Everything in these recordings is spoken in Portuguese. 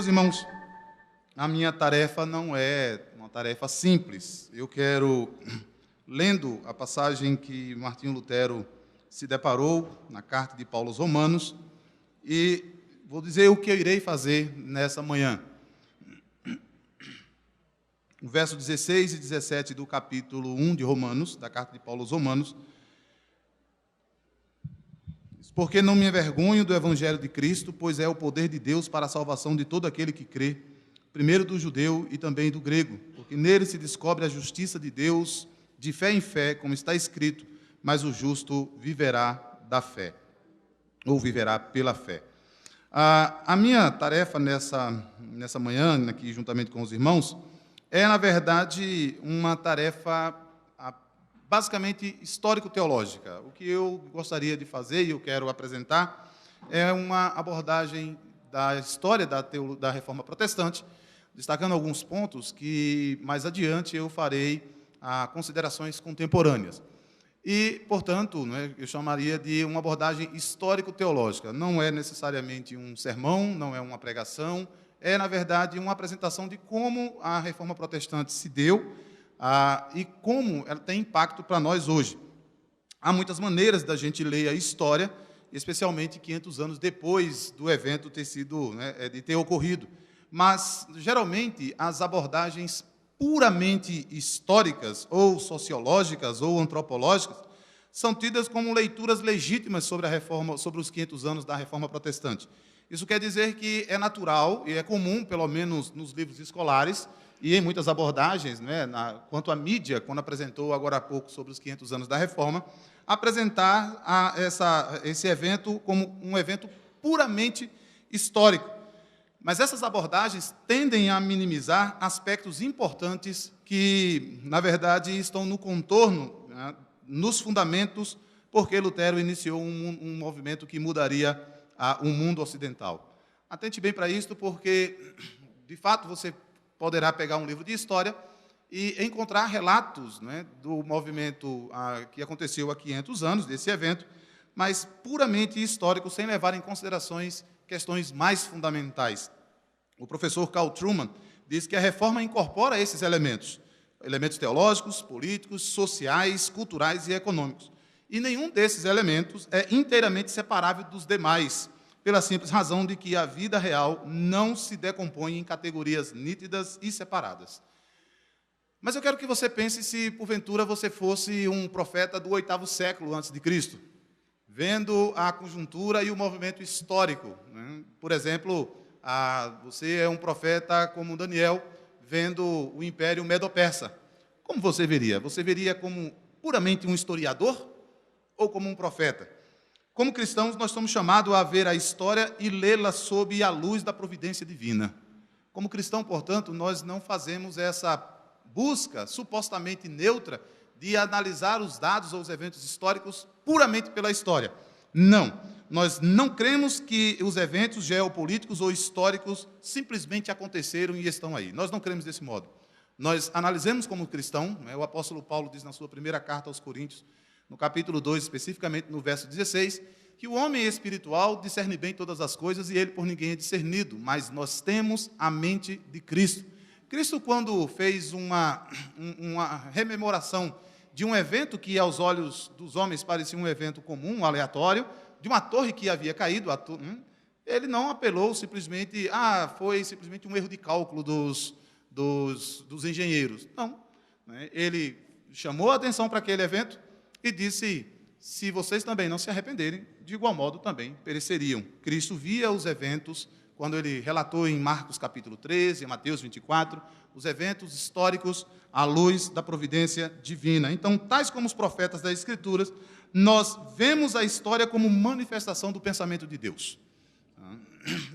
Meus irmãos, a minha tarefa não é uma tarefa simples. Eu quero, lendo a passagem que Martinho Lutero se deparou na carta de Paulo aos Romanos, e vou dizer o que eu irei fazer nessa manhã. O verso 16 e 17 do capítulo 1 de Romanos, da carta de Paulo aos Romanos: porque não me envergonho do evangelho de Cristo, pois é o poder de Deus para a salvação de todo aquele que crê, primeiro do judeu e também do grego, porque nele se descobre a justiça de Deus, de fé em fé, como está escrito, mas o justo viverá da fé, ou viverá pela fé. A minha tarefa nessa manhã, aqui juntamente com os irmãos, é, na verdade, uma tarefa basicamente histórico-teológica. O que eu gostaria de fazer e eu quero apresentar é uma abordagem da história da Reforma Protestante, destacando alguns pontos que, mais adiante, eu farei considerações contemporâneas. E, portanto, eu chamaria de uma abordagem histórico-teológica. Não é necessariamente um sermão, não é uma pregação, é, na verdade, uma apresentação de como a Reforma Protestante se deu e como ela tem impacto para nós hoje. Há muitas maneiras da gente ler a história, especialmente 500 anos depois do evento de ter ocorrido. Mas, geralmente, as abordagens puramente históricas, ou sociológicas, ou antropológicas, são tidas como leituras legítimas sobre a reforma, sobre os 500 anos da Reforma Protestante. Isso quer dizer que é natural e é comum, pelo menos nos livros escolares, e em muitas abordagens, quanto à mídia, quando apresentou agora há pouco sobre os 500 anos da Reforma, apresentar esse evento como um evento puramente histórico. Mas essas abordagens tendem a minimizar aspectos importantes que, na verdade, estão no contorno, nos fundamentos, porque Lutero iniciou um movimento que mudaria o mundo ocidental. Atente bem para isto, porque, de fato, você poderá pegar um livro de história e encontrar relatos do movimento que aconteceu há 500 anos, desse evento, mas puramente histórico, sem levar em considerações questões mais fundamentais. O professor Carl Trueman diz que a reforma incorpora esses elementos teológicos, políticos, sociais, culturais e econômicos. E nenhum desses elementos é inteiramente separável dos demais, pela simples razão de que a vida real não se decompõe em categorias nítidas e separadas. Mas eu quero que você pense se, porventura, você fosse um profeta do 8º século antes de Cristo, vendo a conjuntura e o movimento histórico. Por exemplo, você é um profeta como Daniel, vendo o Império Medo-Persa. Como você veria? Você veria como puramente um historiador ou como um profeta? Como cristãos, nós somos chamados a ver a história e lê-la sob a luz da providência divina. Como cristão, portanto, nós não fazemos essa busca supostamente neutra de analisar os dados ou os eventos históricos puramente pela história. Não. Nós não cremos que os eventos geopolíticos ou históricos simplesmente aconteceram e estão aí. Nós não cremos desse modo. Nós analisamos como cristão, o apóstolo Paulo diz na sua primeira carta aos Coríntios, no capítulo 2, especificamente no verso 16, que o homem espiritual discerne bem todas as coisas e ele por ninguém é discernido, mas nós temos a mente de Cristo. Cristo, quando fez uma rememoração de um evento que aos olhos dos homens parecia um evento comum, aleatório, de uma torre que havia caído, ele não apelou simplesmente, foi simplesmente um erro de cálculo dos engenheiros. Não. Ele chamou a atenção para aquele evento e disse, se vocês também não se arrependerem, de igual modo também pereceriam. Cristo via os eventos, quando ele relatou em Marcos capítulo 13, em Mateus 24, os eventos históricos à luz da providência divina. Então, tais como os profetas das Escrituras, nós vemos a história como manifestação do pensamento de Deus.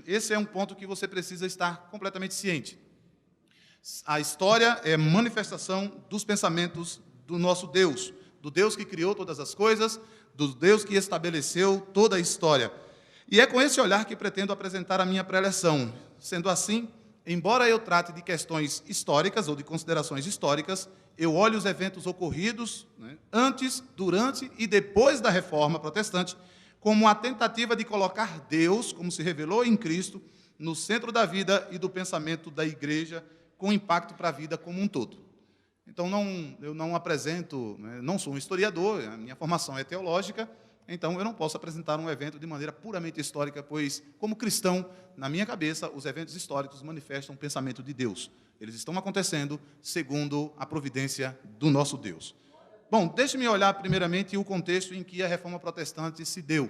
Esse é um ponto que você precisa estar completamente ciente. A história é manifestação dos pensamentos do nosso Deus, do Deus que criou todas as coisas, do Deus que estabeleceu toda a história. E é com esse olhar que pretendo apresentar a minha preleção. Sendo assim, embora eu trate de questões históricas ou de considerações históricas, eu olho os eventos ocorridos antes, durante e depois da Reforma Protestante como a tentativa de colocar Deus, como se revelou em Cristo, no centro da vida e do pensamento da igreja, com impacto para a vida como um todo. Então, eu não apresento, não sou um historiador, a minha formação é teológica, então eu não posso apresentar um evento de maneira puramente histórica, pois, como cristão, na minha cabeça, os eventos históricos manifestam o pensamento de Deus. Eles estão acontecendo segundo a providência do nosso Deus. Bom, deixe-me olhar primeiramente o contexto em que a Reforma Protestante se deu.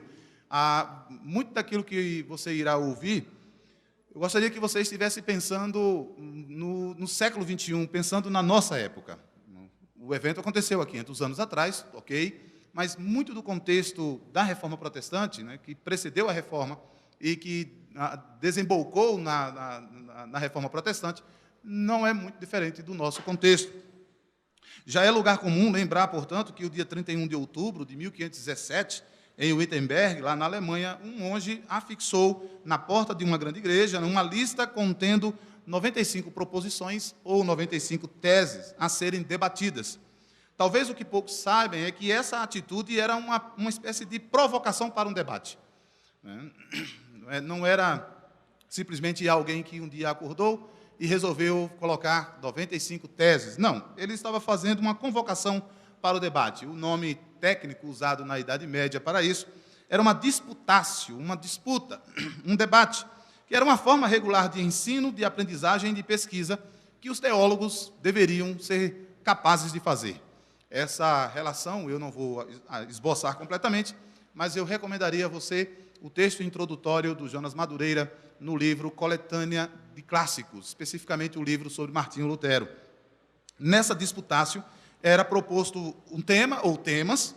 Muito daquilo que você irá ouvir, eu gostaria que você estivesse pensando no século XXI, pensando na nossa época. O evento aconteceu há 500 anos atrás, ok? Mas muito do contexto da Reforma Protestante, que precedeu a Reforma e que desembocou na Reforma Protestante, não é muito diferente do nosso contexto. Já é lugar comum lembrar, portanto, que o dia 31 de outubro de 1517, em Wittenberg, lá na Alemanha, um monge afixou na porta de uma grande igreja uma lista contendo 95 proposições ou 95 teses a serem debatidas. Talvez o que poucos saibam é que essa atitude era uma espécie de provocação para um debate. Não era simplesmente alguém que um dia acordou e resolveu colocar 95 teses. Não, ele estava fazendo uma convocação para o debate. O nome técnico usado na Idade Média para isso era uma disputatio, uma disputa, um debate, que era uma forma regular de ensino, de aprendizagem e de pesquisa que os teólogos deveriam ser capazes de fazer. Essa relação eu não vou esboçar completamente, mas eu recomendaria a você o texto introdutório do Jonas Madureira no livro Coletânea de Clássicos, especificamente o livro sobre Martinho Lutero. Nessa disputácio era proposto um tema ou temas,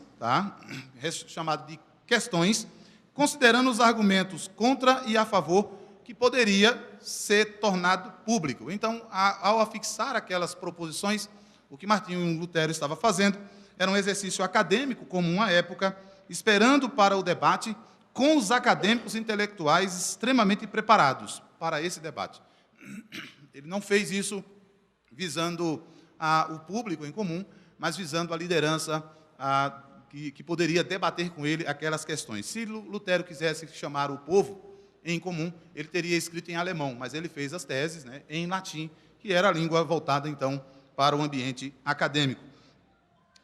chamado de questões, considerando os argumentos contra e a favor que poderia ser tornado público. Então, ao afixar aquelas proposições, o que Martinho Lutero estava fazendo era um exercício acadêmico comum à época, esperando para o debate com os acadêmicos intelectuais extremamente preparados para esse debate. Ele não fez isso visando o público em comum, mas visando a liderança que poderia debater com ele aquelas questões. Se Lutero quisesse chamar o povo em comum, ele teria escrito em alemão, mas ele fez as teses em latim, que era a língua voltada, então, para o ambiente acadêmico.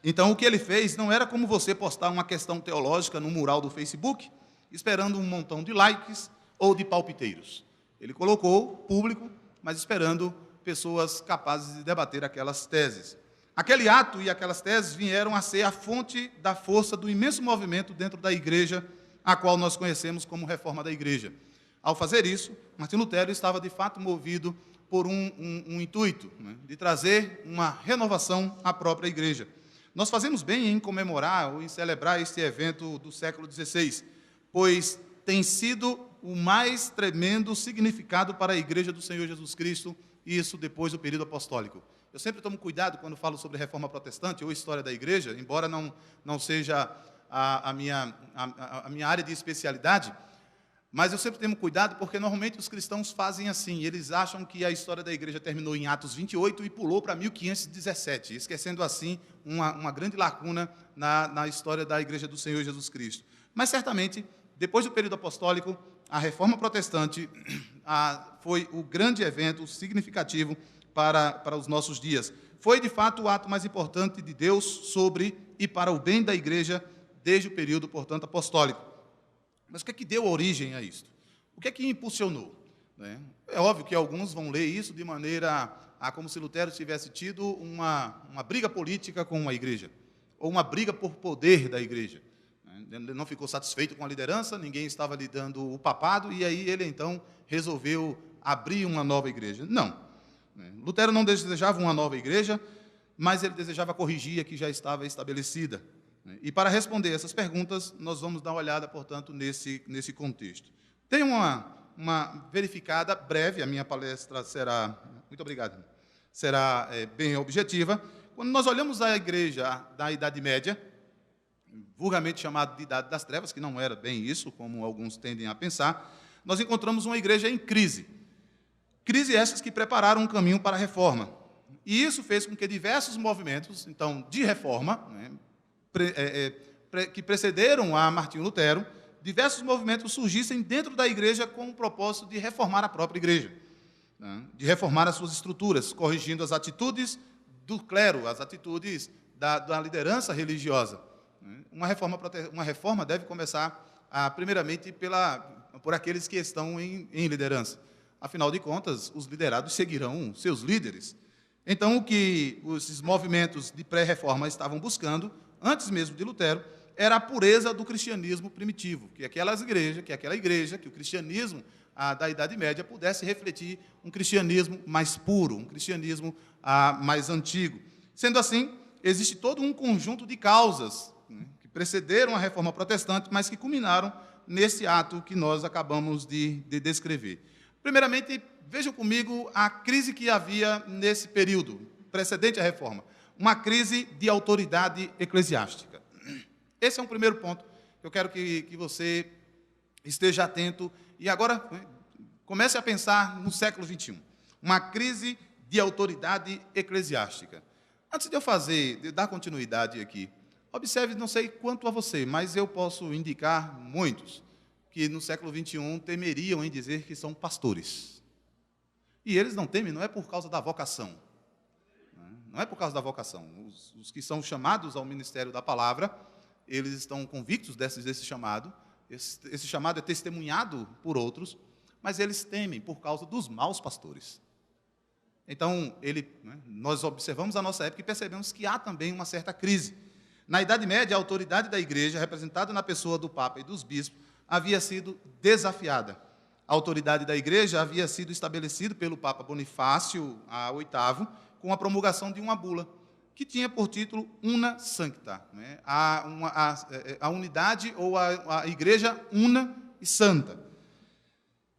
Então, o que ele fez não era como você postar uma questão teológica no mural do Facebook, esperando um montão de likes ou de palpiteiros. Ele colocou público, mas esperando pessoas capazes de debater aquelas teses. Aquele ato e aquelas teses vieram a ser a fonte da força do imenso movimento dentro da igreja, a qual nós conhecemos como Reforma da Igreja. Ao fazer isso, Martinho Lutero estava, de fato, movido por um intuito, de trazer uma renovação à própria igreja. Nós fazemos bem em comemorar ou em celebrar este evento do século XVI, pois tem sido o mais tremendo significado para a igreja do Senhor Jesus Cristo, isso depois do período apostólico. Eu sempre tomo cuidado quando falo sobre reforma protestante ou história da igreja, embora não seja a minha área de especialidade, mas eu sempre tenho cuidado porque normalmente os cristãos fazem assim, eles acham que a história da igreja terminou em Atos 28 e pulou para 1517, esquecendo assim uma grande lacuna na história da igreja do Senhor Jesus Cristo. Mas certamente, depois do período apostólico, a reforma protestante foi o grande evento significativo para os nossos dias. Foi, de fato, o ato mais importante de Deus sobre e para o bem da igreja desde o período, portanto, apostólico. Mas o que é que deu origem a isto? O que é que impulsionou? É óbvio que alguns vão ler isso de maneira como se Lutero tivesse tido uma briga política com a igreja, ou uma briga por poder da igreja. Ele não ficou satisfeito com a liderança, ninguém estava lhe dando o papado, e aí ele, então, resolveu abrir uma nova igreja. Não. Lutero não desejava uma nova igreja, mas ele desejava corrigir a que já estava estabelecida. E para responder essas perguntas, nós vamos dar uma olhada, portanto, nesse contexto. Tem uma verificada breve, a minha palestra será, muito obrigado, será bem objetiva. Quando nós olhamos a igreja da Idade Média, vulgarmente chamada de Idade das Trevas, que não era bem isso, como alguns tendem a pensar, nós encontramos uma igreja em crise. Crise essas que prepararam um caminho para a reforma. E isso fez com que diversos movimentos, então, de reforma, que precederam a Martinho Lutero, diversos movimentos surgissem dentro da igreja com o propósito de reformar a própria igreja, né? De reformar as suas estruturas, corrigindo as atitudes do clero, as atitudes da liderança religiosa. Uma reforma deve começar, primeiramente, por aqueles que estão em liderança. Afinal de contas, os liderados seguirão seus líderes. Então, o que esses movimentos de pré-reforma estavam buscando, antes mesmo de Lutero, era a pureza do cristianismo primitivo, que aquela igreja, que o cristianismo da Idade Média pudesse refletir um cristianismo mais puro, um cristianismo mais antigo. Sendo assim, existe todo um conjunto de causas, né, que precederam a Reforma Protestante, mas que culminaram nesse ato que nós acabamos de descrever. Primeiramente, vejam comigo a crise que havia nesse período, precedente à Reforma. Uma crise de autoridade eclesiástica. Esse é um primeiro ponto que eu quero que você esteja atento e agora comece a pensar no século XXI. Uma crise de autoridade eclesiástica. Antes de eu dar continuidade aqui, observe, não sei quanto a você, mas eu posso indicar muitos que no século XXI temeriam em dizer que são pastores. E eles não temem, não é por causa da vocação. Não é por causa da vocação. Os que são chamados ao ministério da palavra, eles estão convictos desse chamado. Esse chamado é testemunhado por outros, mas eles temem por causa dos maus pastores. Então, nós observamos a nossa época e percebemos que há também uma certa crise. Na Idade Média, a autoridade da igreja, representada na pessoa do Papa e dos bispos, havia sido desafiada. A autoridade da igreja havia sido estabelecida pelo Papa Bonifácio VIII, com a promulgação de uma bula, que tinha por título Una Sancta, né? A unidade ou a igreja una e santa.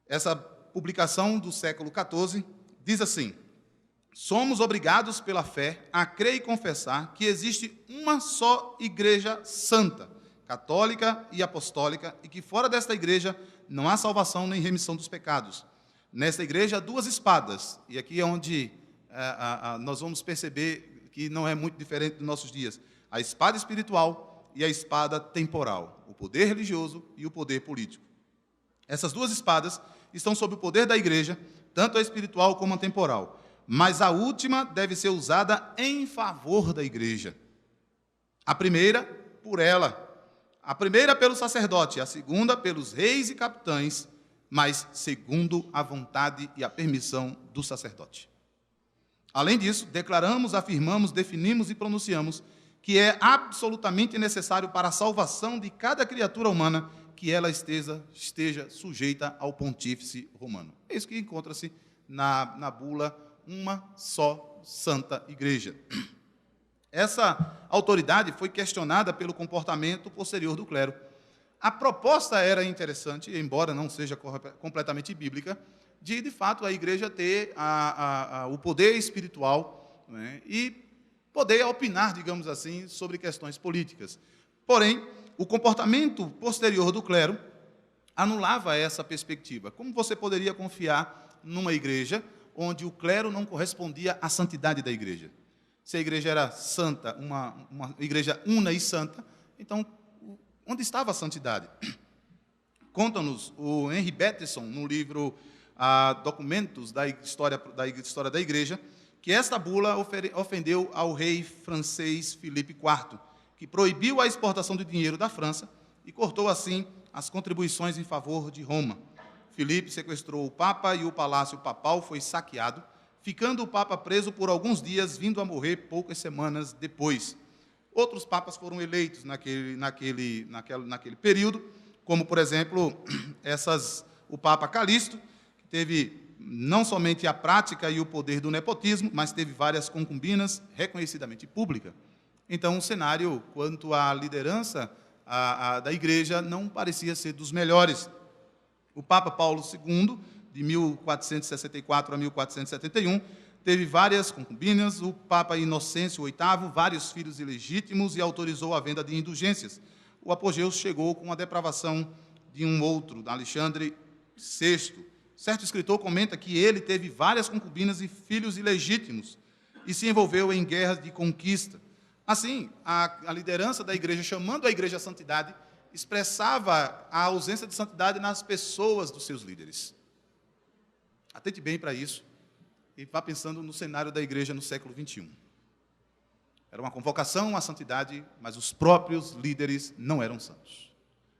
Essa publicação do século XIV diz assim: somos obrigados pela fé a crer e confessar que existe uma só igreja santa, católica e apostólica, e que fora desta igreja não há salvação nem remissão dos pecados. Nesta igreja há duas espadas, e aqui é onde nós vamos perceber que não é muito diferente dos nossos dias: a espada espiritual e a espada temporal, o poder religioso e o poder político. Essas duas espadas estão sob o poder da igreja, tanto a espiritual como a temporal, mas a última deve ser usada em favor da igreja. A primeira, por ela. A primeira pelo sacerdote, a segunda pelos reis e capitães, mas segundo a vontade e a permissão do sacerdote. Além disso, declaramos, afirmamos, definimos e pronunciamos que é absolutamente necessário para a salvação de cada criatura humana que ela esteja sujeita ao pontífice romano. É isso que encontra-se na bula Uma Só Santa Igreja. Essa autoridade foi questionada pelo comportamento posterior do clero. A proposta era interessante, embora não seja completamente bíblica, de fato, a igreja ter o poder espiritual, né, e poder opinar, digamos assim, sobre questões políticas. Porém, o comportamento posterior do clero anulava essa perspectiva. Como você poderia confiar numa igreja onde o clero não correspondia à santidade da igreja? Se a igreja era santa, uma igreja una e santa, então, onde estava a santidade? Conta-nos o Henry Bateson, no livro Documentos da História da Igreja, que esta bula ofendeu ao rei francês Filipe IV, que proibiu a exportação de dinheiro da França e cortou, assim, as contribuições em favor de Roma. Filipe sequestrou o Papa e o palácio papal foi saqueado, ficando o Papa preso por alguns dias, vindo a morrer poucas semanas depois. Outros papas foram eleitos naquele período, como, por exemplo, o Papa Calixto, que teve não somente a prática e o poder do nepotismo, mas teve várias concubinas reconhecidamente públicas. Então, o cenário quanto à liderança da igreja não parecia ser dos melhores. O Papa Paulo II, de 1464 a 1471, teve várias concubinas. O Papa Inocêncio VIII, vários filhos ilegítimos, e autorizou a venda de indulgências. O apogeu chegou com a depravação de um outro, Alexandre VI. Certo escritor comenta que ele teve várias concubinas e filhos ilegítimos e se envolveu em guerras de conquista. Assim, a liderança da igreja, chamando a igreja à santidade, expressava a ausência de santidade nas pessoas dos seus líderes. Atente bem para isso e vá pensando no cenário da igreja no século XXI. Era uma convocação à santidade, mas os próprios líderes não eram santos.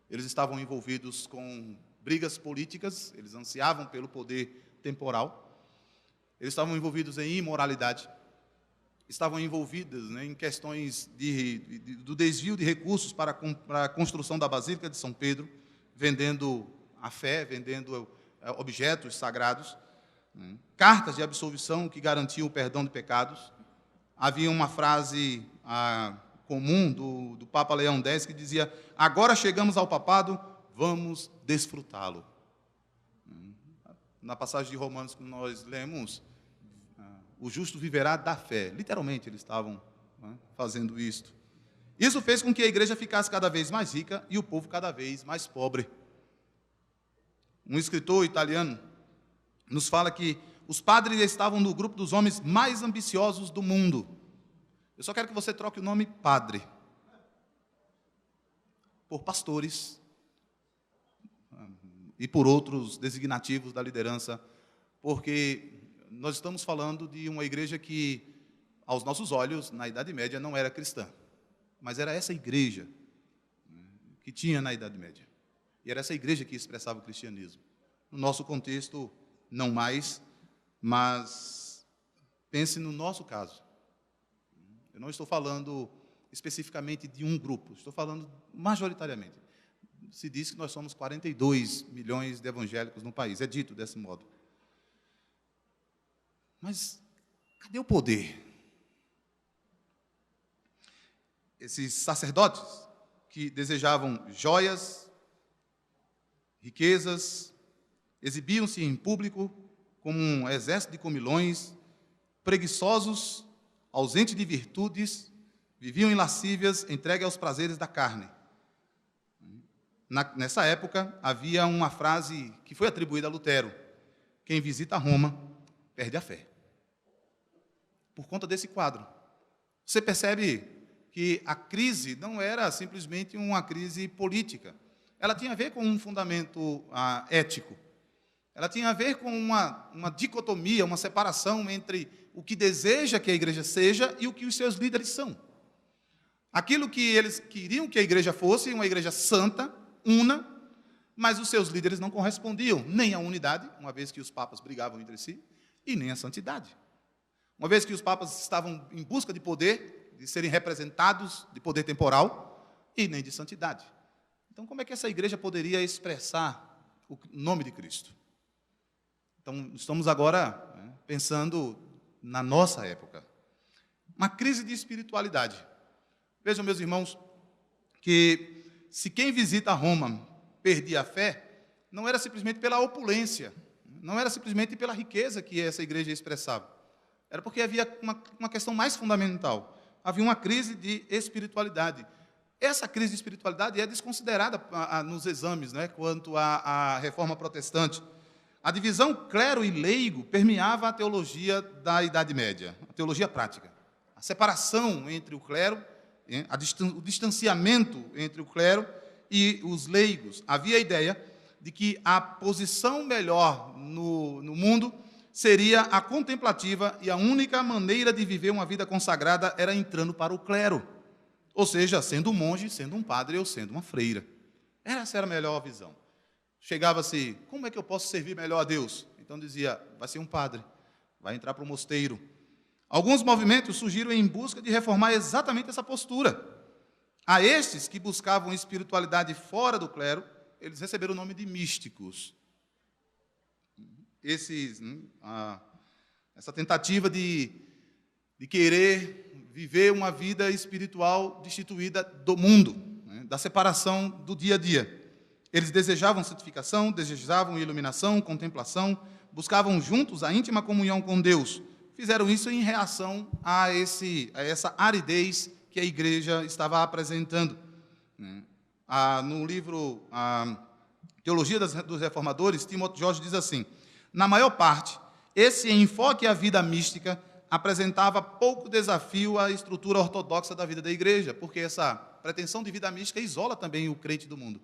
Eles estavam envolvidos com brigas políticas, eles ansiavam pelo poder temporal, eles estavam envolvidos em imoralidade, estavam envolvidos, né, em questões do desvio de recursos para a construção da Basílica de São Pedro, vendendo a fé, vendendo objetos sagrados, cartas de absolvição que garantiam o perdão de pecados. Havia uma frase comum do Papa Leão X que dizia: agora chegamos ao papado, vamos desfrutá-lo. Na passagem de Romanos que nós lemos, o justo viverá da fé. Literalmente eles estavam fazendo isto. Isso fez com que a igreja ficasse cada vez mais rica e o povo cada vez mais pobre. Um escritor italiano nos fala que os padres estavam no grupo dos homens mais ambiciosos do mundo. Eu só quero que você troque o nome padre por pastores e por outros designativos da liderança, porque nós estamos falando de uma igreja que, aos nossos olhos, na Idade Média, não era cristã, mas era essa igreja que tinha na Idade Média. E era essa igreja que expressava o cristianismo. No nosso contexto, não mais, mas pense no nosso caso. Eu não estou falando especificamente de um grupo, estou falando majoritariamente. Se diz que nós somos 42 milhões de evangélicos no país, é dito desse modo. Mas cadê o poder? Esses sacerdotes que desejavam joias, riquezas, exibiam-se em público como um exército de comilões, preguiçosos, ausentes de virtudes, viviam em lascívias, entregues aos prazeres da carne. Nessa época, havia uma frase que foi atribuída a Lutero: quem visita Roma, perde a fé. Por conta desse quadro. Você percebe que a crise não era simplesmente uma crise política. Ela tinha a ver com um fundamento ético. Ela tinha a ver com uma dicotomia, uma separação entre o que deseja que a igreja seja e o que os seus líderes são. Aquilo que eles queriam que a igreja fosse, uma igreja santa, una, mas os seus líderes não correspondiam nem à unidade, uma vez que os papas brigavam entre si, e nem à santidade. Uma vez que os papas estavam em busca de poder, de serem representados, de poder temporal, e nem de santidade. Então, como é que essa igreja poderia expressar o nome de Cristo? Então, estamos agora pensando na nossa época. Uma crise de espiritualidade. Vejam, meus irmãos, que se quem visita Roma perdia a fé, não era simplesmente pela opulência, não era simplesmente pela riqueza que essa igreja expressava. Era porque havia uma questão mais fundamental. Havia uma crise de espiritualidade. Essa crise de espiritualidade é desconsiderada nos exames, quanto à reforma protestante. A divisão clero e leigo permeava a teologia da Idade Média, a teologia prática. A separação entre o clero, o distanciamento entre o clero e os leigos. Havia a ideia de que a posição melhor no mundo seria a contemplativa e a única maneira de viver uma vida consagrada era entrando para o clero. Ou seja, sendo um monge, sendo um padre ou sendo uma freira. Essa era a melhor visão. Chegava-se, como é que eu posso servir melhor a Deus? Então dizia, vai ser um padre, vai entrar para o mosteiro. Alguns movimentos surgiram em busca de reformar exatamente essa postura. A estes que buscavam espiritualidade fora do clero, eles receberam o nome de místicos. Essa tentativa de querer viver uma vida espiritual destituída do mundo, da separação do dia a dia. Eles desejavam santificação, desejavam iluminação, contemplação, buscavam juntos a íntima comunhão com Deus. Fizeram isso em reação a essa aridez que a igreja estava apresentando. No livro Teologia dos Reformadores, Timothy George diz assim: na maior parte, esse enfoque à vida mística apresentava pouco desafio à estrutura ortodoxa da vida da igreja, porque essa pretensão de vida mística isola também o crente do mundo.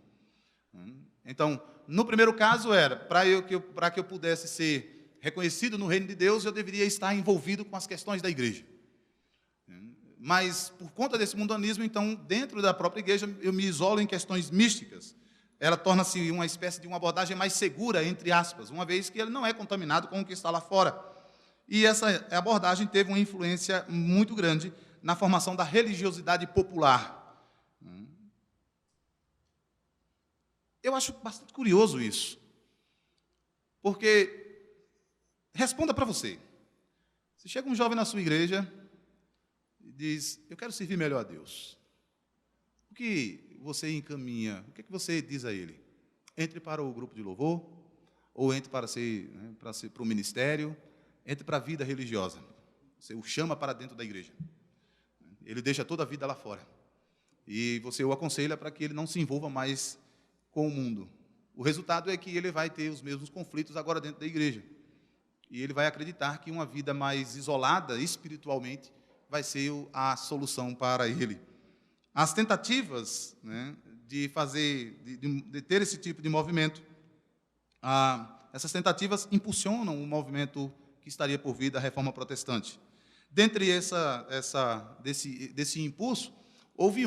Então, no primeiro caso era, para que eu pudesse ser reconhecido no reino de Deus, eu deveria estar envolvido com as questões da igreja. Mas, por conta desse mundanismo, então, dentro da própria igreja, eu me isolo em questões místicas. Ela torna-se uma espécie de uma abordagem mais segura, entre aspas, uma vez que ele não é contaminado com o que está lá fora. E essa abordagem teve uma influência muito grande na formação da religiosidade popular. Eu acho bastante curioso isso, porque, responda para você, se chega um jovem na sua igreja e diz, eu quero servir melhor a Deus, o que você encaminha, o que você diz a ele? Entre para o grupo de louvor, ou entre para o ministério, entre para a vida religiosa. Você o chama para dentro da igreja. Ele deixa toda a vida lá fora. E você o aconselha para que ele não se envolva mais com o mundo. O resultado é que ele vai ter os mesmos conflitos agora dentro da igreja. E ele vai acreditar que uma vida mais isolada espiritualmente vai ser a solução para ele. As tentativas, de ter esse tipo de movimento, essas tentativas impulsionam o movimento que estaria por vir da Reforma Protestante. Dentre desse impulso, houve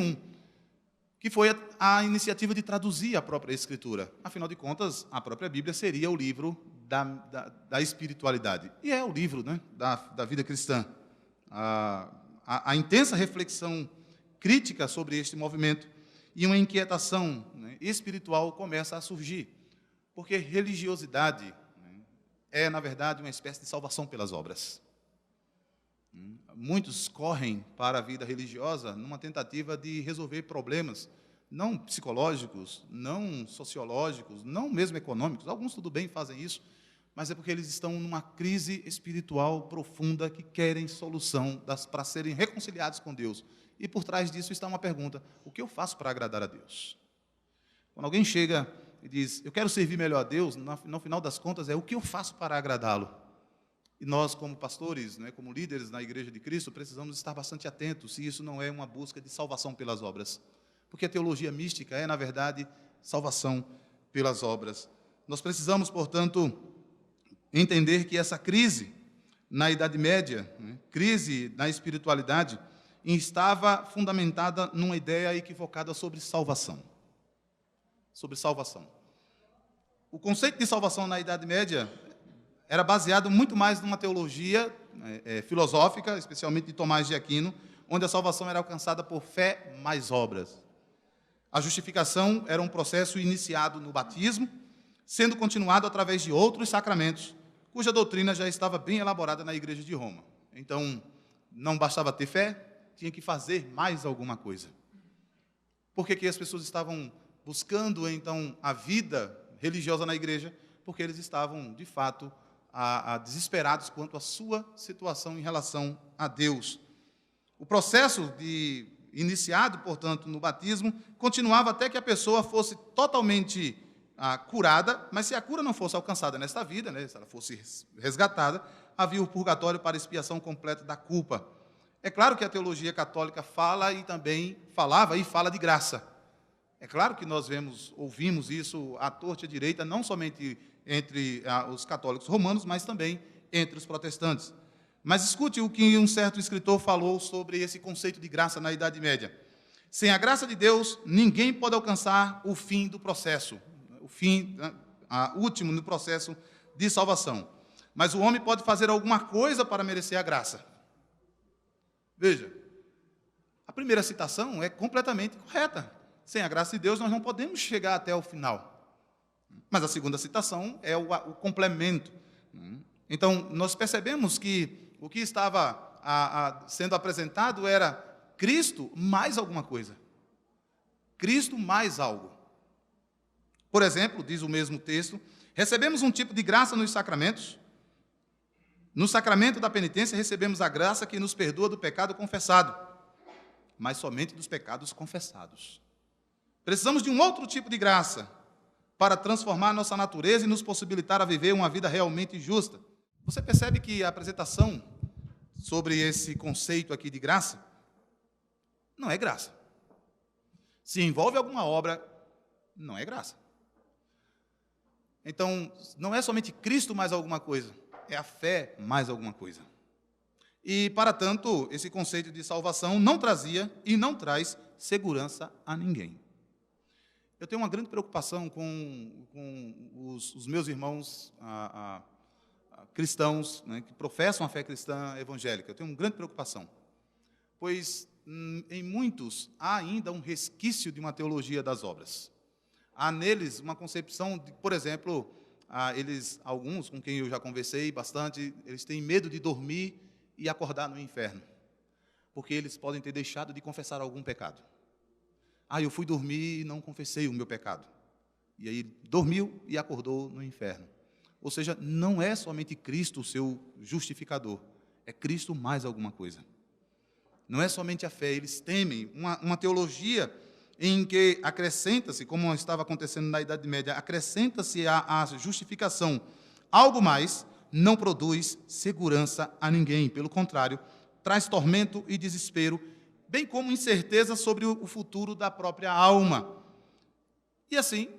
que foi a iniciativa de traduzir a própria Escritura. Afinal de contas, a própria Bíblia seria o livro da espiritualidade. E é o livro da vida cristã. A intensa reflexão crítica sobre este movimento e uma inquietação espiritual começa a surgir. Porque religiosidade é, na verdade, uma espécie de salvação pelas obras. Muitos correm para a vida religiosa numa tentativa de resolver problemas, não psicológicos, não sociológicos, não mesmo econômicos. Alguns, tudo bem, fazem isso, mas é porque eles estão numa crise espiritual profunda que querem solução para serem reconciliados com Deus. E por trás disso está uma pergunta: o que eu faço para agradar a Deus? Quando alguém chega e diz, eu quero servir melhor a Deus, no final das contas é o que eu faço para agradá-lo. E nós, como pastores, como líderes na Igreja de Cristo, precisamos estar bastante atentos se isso não é uma busca de salvação pelas obras. Porque a teologia mística é, na verdade, salvação pelas obras. Nós precisamos, portanto, entender que essa crise na Idade Média, crise na espiritualidade, estava fundamentada numa ideia equivocada sobre salvação. Sobre salvação. O conceito de salvação na Idade Média era baseado muito mais numa teologia filosófica, especialmente de Tomás de Aquino, onde a salvação era alcançada por fé mais obras. A justificação era um processo iniciado no batismo, sendo continuado através de outros sacramentos, cuja doutrina já estava bem elaborada na Igreja de Roma. Então, não bastava ter fé, tinha que fazer mais alguma coisa. Por que as pessoas estavam buscando, então, a vida religiosa na igreja? Porque eles estavam, de fato, desesperados quanto à sua situação em relação a Deus. O processo iniciado, portanto, no batismo, continuava até que a pessoa fosse totalmente curada, mas se a cura não fosse alcançada nesta vida, se ela fosse resgatada, havia o purgatório para expiação completa da culpa. É claro que a teologia católica fala e também falava e fala de graça. É claro que nós ouvimos isso à torta e à direita, não somente entre os católicos romanos, mas também entre os protestantes. Mas escute o que um certo escritor falou sobre esse conceito de graça na Idade Média. Sem a graça de Deus, ninguém pode alcançar o fim do processo, o fim último no processo de salvação. Mas o homem pode fazer alguma coisa para merecer a graça. Veja, a primeira citação é completamente correta. Sem a graça de Deus, nós não podemos chegar até o final. Mas a segunda citação é o complemento. Então, nós percebemos que o que estava sendo apresentado era Cristo mais alguma coisa. Cristo mais algo. Por exemplo, diz o mesmo texto, recebemos um tipo de graça nos sacramentos. No sacramento da penitência, recebemos a graça que nos perdoa do pecado confessado, mas somente dos pecados confessados. Precisamos de um outro tipo de graça para transformar nossa natureza e nos possibilitar a viver uma vida realmente justa. Você percebe que a apresentação sobre esse conceito aqui de graça, não é graça. Se envolve alguma obra, não é graça. Então, não é somente Cristo mais alguma coisa, é a fé mais alguma coisa. E, para tanto, esse conceito de salvação não trazia e não traz segurança a ninguém. Eu tenho uma grande preocupação com os meus irmãos cristãos, né, que professam a fé cristã evangélica. Eu tenho uma grande preocupação, pois em muitos há ainda um resquício de uma teologia das obras. Há neles uma concepção de, por exemplo, alguns com quem eu já conversei bastante, eles têm medo de dormir e acordar no inferno, porque eles podem ter deixado de confessar algum pecado. Eu fui dormir e não confessei o meu pecado. E aí dormiu e acordou no inferno. Ou seja, não é somente Cristo o seu justificador, é Cristo mais alguma coisa. Não é somente a fé, eles temem uma teologia em que acrescenta-se, como estava acontecendo na Idade Média, acrescenta-se à justificação algo mais, não produz segurança a ninguém. Pelo contrário, traz tormento e desespero, bem como incerteza sobre o futuro da própria alma. E assim,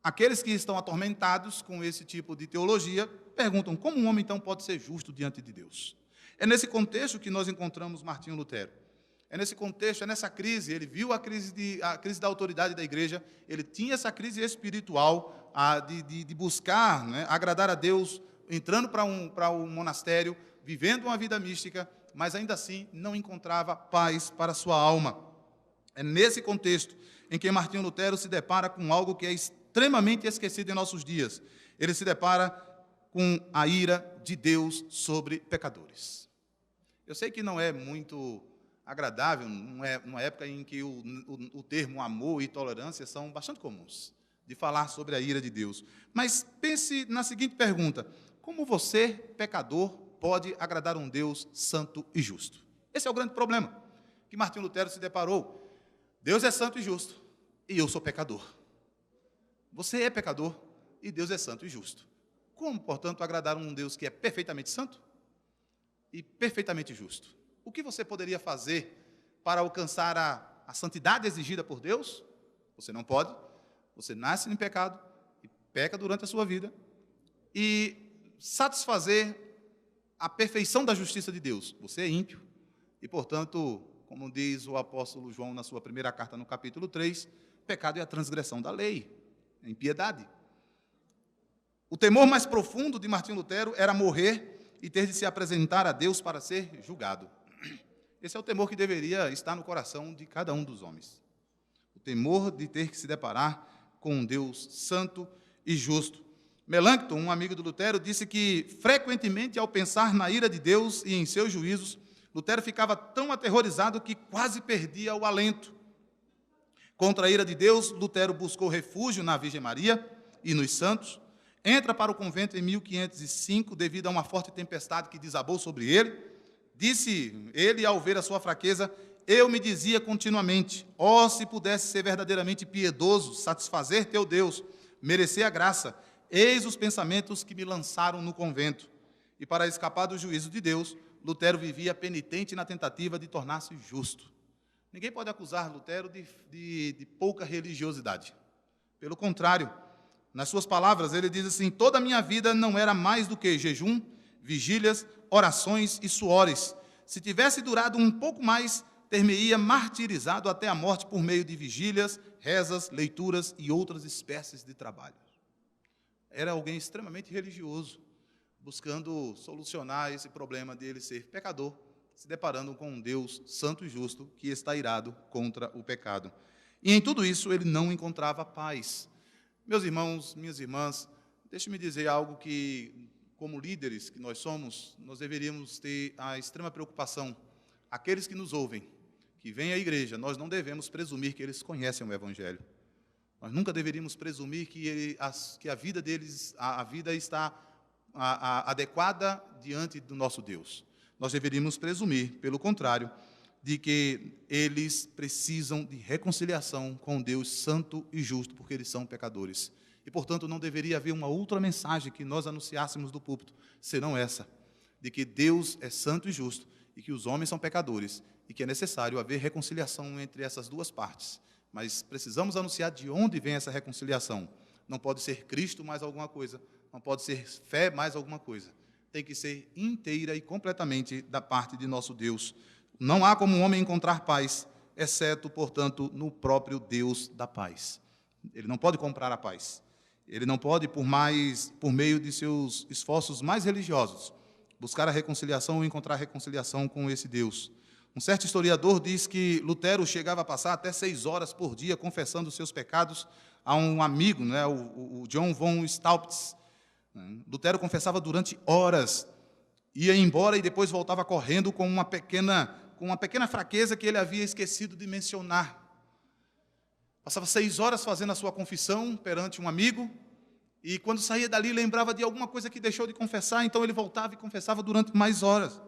aqueles que estão atormentados com esse tipo de teologia perguntam: como um homem então pode ser justo diante de Deus? É nesse contexto que nós encontramos Martinho Lutero. É nesse contexto, é nessa crise. Ele viu a crise da autoridade da igreja, ele tinha essa crise espiritual de buscar, né, agradar a Deus, entrando para um monastério, vivendo uma vida mística, mas ainda assim não encontrava paz para a sua alma. É nesse contexto em que Martinho Lutero se depara com algo que é extremamente esquecido em nossos dias. Ele se depara com a ira de Deus sobre pecadores. Eu sei que não é muito agradável, não é uma época em que o termo amor e tolerância são bastante comuns, de falar sobre a ira de Deus. Mas pense na seguinte pergunta: como você, pecador, pode agradar um Deus santo e justo? Esse é o grande problema que Martinho Lutero se deparou. Deus é santo e justo, e eu sou pecador. Você é pecador, e Deus é santo e justo. Como, portanto, agradar um Deus que é perfeitamente santo e perfeitamente justo? O que você poderia fazer para alcançar a santidade exigida por Deus? Você não pode. Você nasce em pecado e peca durante a sua vida. E satisfazer a perfeição da justiça de Deus. Você é ímpio e, portanto, como diz o apóstolo João na sua primeira carta, no capítulo 3, pecado é a transgressão da lei, é impiedade. O temor mais profundo de Martinho Lutero era morrer e ter de se apresentar a Deus para ser julgado. Esse é o temor que deveria estar no coração de cada um dos homens. O temor de ter que se deparar com um Deus santo e justo. Melancton, um amigo do Lutero, disse que, frequentemente, ao pensar na ira de Deus e em seus juízos, Lutero ficava tão aterrorizado que quase perdia o alento. Contra a ira de Deus, Lutero buscou refúgio na Virgem Maria e nos santos. Entra para o convento em 1505, devido a uma forte tempestade que desabou sobre ele. Disse ele, ao ver a sua fraqueza: eu me dizia continuamente: se pudesse ser verdadeiramente piedoso, satisfazer teu Deus, merecer a graça, eis os pensamentos que me lançaram no convento. E para escapar do juízo de Deus, Lutero vivia penitente na tentativa de tornar-se justo. Ninguém pode acusar Lutero de pouca religiosidade. Pelo contrário, nas suas palavras, ele diz assim: toda a minha vida não era mais do que jejum, vigílias, orações e suores. Se tivesse durado um pouco mais, ter-me-ia martirizado até a morte por meio de vigílias, rezas, leituras e outras espécies de trabalho. Era alguém extremamente religioso, buscando solucionar esse problema de ele ser pecador, se deparando com um Deus santo e justo que está irado contra o pecado. E em tudo isso ele não encontrava paz. Meus irmãos, minhas irmãs, deixe-me dizer algo que, como líderes que nós somos, nós deveríamos ter a extrema preocupação. Aqueles que nos ouvem, que vêm à igreja, nós não devemos presumir que eles conhecem o Evangelho. Nós nunca deveríamos presumir que a vida deles, a vida está adequada diante do nosso Deus. Nós deveríamos presumir, pelo contrário, de que eles precisam de reconciliação com Deus santo e justo, porque eles são pecadores. E, portanto, não deveria haver uma outra mensagem que nós anunciássemos do púlpito, senão essa, de que Deus é santo e justo e que os homens são pecadores e que é necessário haver reconciliação entre essas duas partes. Mas precisamos anunciar de onde vem essa reconciliação. Não pode ser Cristo mais alguma coisa, não pode ser fé mais alguma coisa. Tem que ser inteira e completamente da parte de nosso Deus. Não há como um homem encontrar paz, exceto, portanto, no próprio Deus da paz. Ele não pode comprar a paz. Ele não pode, por meio de seus esforços mais religiosos, buscar a reconciliação ou encontrar reconciliação com esse Deus. Um certo historiador diz que Lutero chegava a passar até 6 horas por dia confessando os seus pecados a um amigo, né, o John von Staupitz. Lutero confessava durante horas, ia embora e depois voltava correndo com uma pequena fraqueza que ele havia esquecido de mencionar. Passava 6 horas fazendo a sua confissão perante um amigo, e quando saía dali lembrava de alguma coisa que deixou de confessar, então ele voltava e confessava durante mais horas.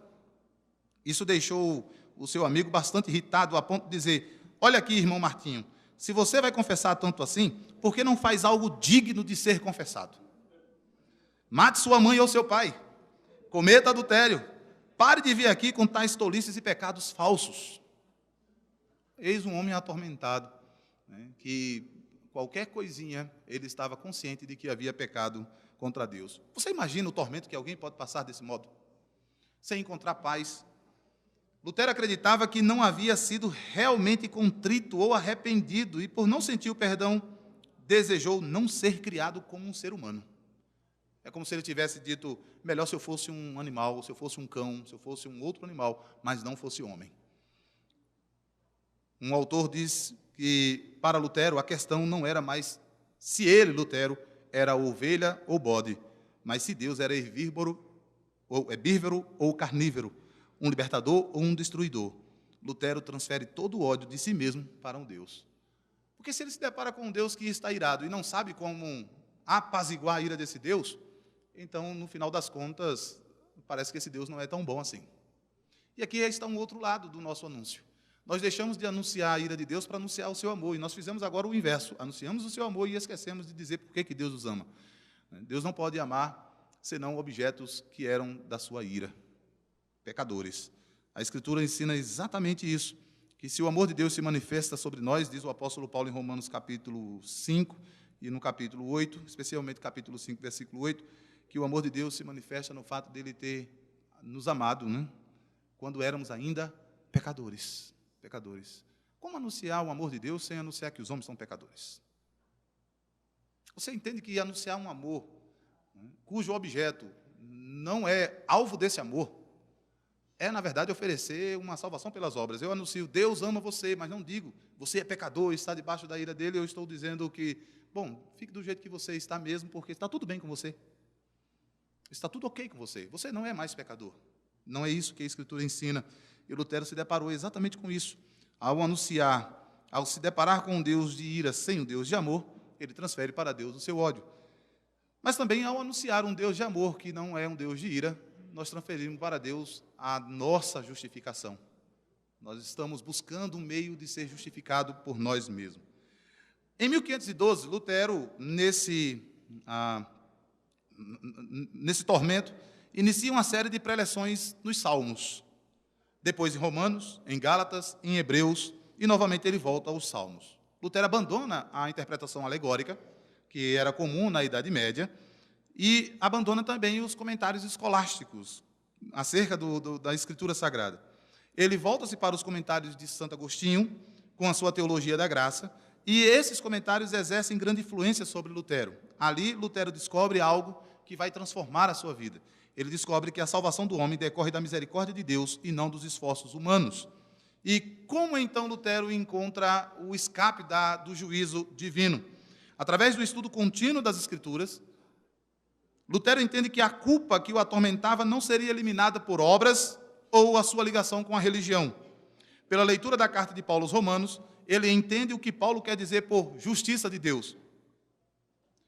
Isso deixou o seu amigo bastante irritado, a ponto de dizer: olha aqui, irmão Martinho, se você vai confessar tanto assim, por que não faz algo digno de ser confessado? Mate sua mãe ou seu pai, cometa adultério, pare de vir aqui com tais tolices e pecados falsos. Eis um homem atormentado, né, que qualquer coisinha ele estava consciente de que havia pecado contra Deus. Você imagina o tormento que alguém pode passar desse modo? Sem encontrar paz. Lutero acreditava que não havia sido realmente contrito ou arrependido e, por não sentir o perdão, desejou não ser criado como um ser humano. É como se ele tivesse dito: melhor se eu fosse um animal, se eu fosse um cão, se eu fosse um outro animal, mas não fosse homem. Um autor diz que, para Lutero, a questão não era mais se ele, Lutero, era ovelha ou bode, mas se Deus era herbívoro ou carnívoro, um libertador ou um destruidor. Lutero transfere todo o ódio de si mesmo para um Deus. Porque se ele se depara com um Deus que está irado e não sabe como apaziguar a ira desse Deus, então, no final das contas, parece que esse Deus não é tão bom assim. E aqui está um outro lado do nosso anúncio. Nós deixamos de anunciar a ira de Deus para anunciar o seu amor, e nós fizemos agora o inverso. Anunciamos o seu amor e esquecemos de dizer por que Deus os ama. Deus não pode amar senão objetos que eram da sua ira, pecadores. A Escritura ensina exatamente isso, que se o amor de Deus se manifesta sobre nós, diz o apóstolo Paulo em Romanos capítulo 5 e no capítulo 8, especialmente capítulo 5, versículo 8, que o amor de Deus se manifesta no fato dele ter nos amado, né, quando éramos ainda pecadores. Como anunciar o amor de Deus sem anunciar que os homens são pecadores? Você entende que anunciar um amor, né, cujo objeto não é alvo desse amor, é, na verdade, oferecer uma salvação pelas obras. Eu anuncio: Deus ama você, mas não digo: você é pecador, está debaixo da ira dele. Eu estou dizendo que, bom, fique do jeito que você está mesmo, porque está tudo bem com você. Está tudo ok com você. Você não é mais pecador. Não é isso que a Escritura ensina. E Lutero se deparou exatamente com isso. Ao anunciar, ao se deparar com um Deus de ira sem um Deus de amor, ele transfere para Deus o seu ódio. Mas também, ao anunciar um Deus de amor que não é um Deus de ira, nós transferimos para Deus a nossa justificação. Nós estamos buscando um meio de ser justificado por nós mesmos. Em 1512, Lutero, nesse tormento, inicia uma série de preleções nos Salmos. Depois em Romanos, em Gálatas, em Hebreus, e novamente ele volta aos Salmos. Lutero abandona a interpretação alegórica, que era comum na Idade Média, e abandona também os comentários escolásticos acerca da Escritura Sagrada. Ele volta-se para os comentários de Santo Agostinho, com a sua Teologia da Graça, e esses comentários exercem grande influência sobre Lutero. Ali, Lutero descobre algo que vai transformar a sua vida. Ele descobre que a salvação do homem decorre da misericórdia de Deus e não dos esforços humanos. E como então Lutero encontra o escape do juízo divino? Através do estudo contínuo das Escrituras, Lutero entende que a culpa que o atormentava não seria eliminada por obras ou a sua ligação com a religião. Pela leitura da carta de Paulo aos Romanos, ele entende o que Paulo quer dizer por justiça de Deus.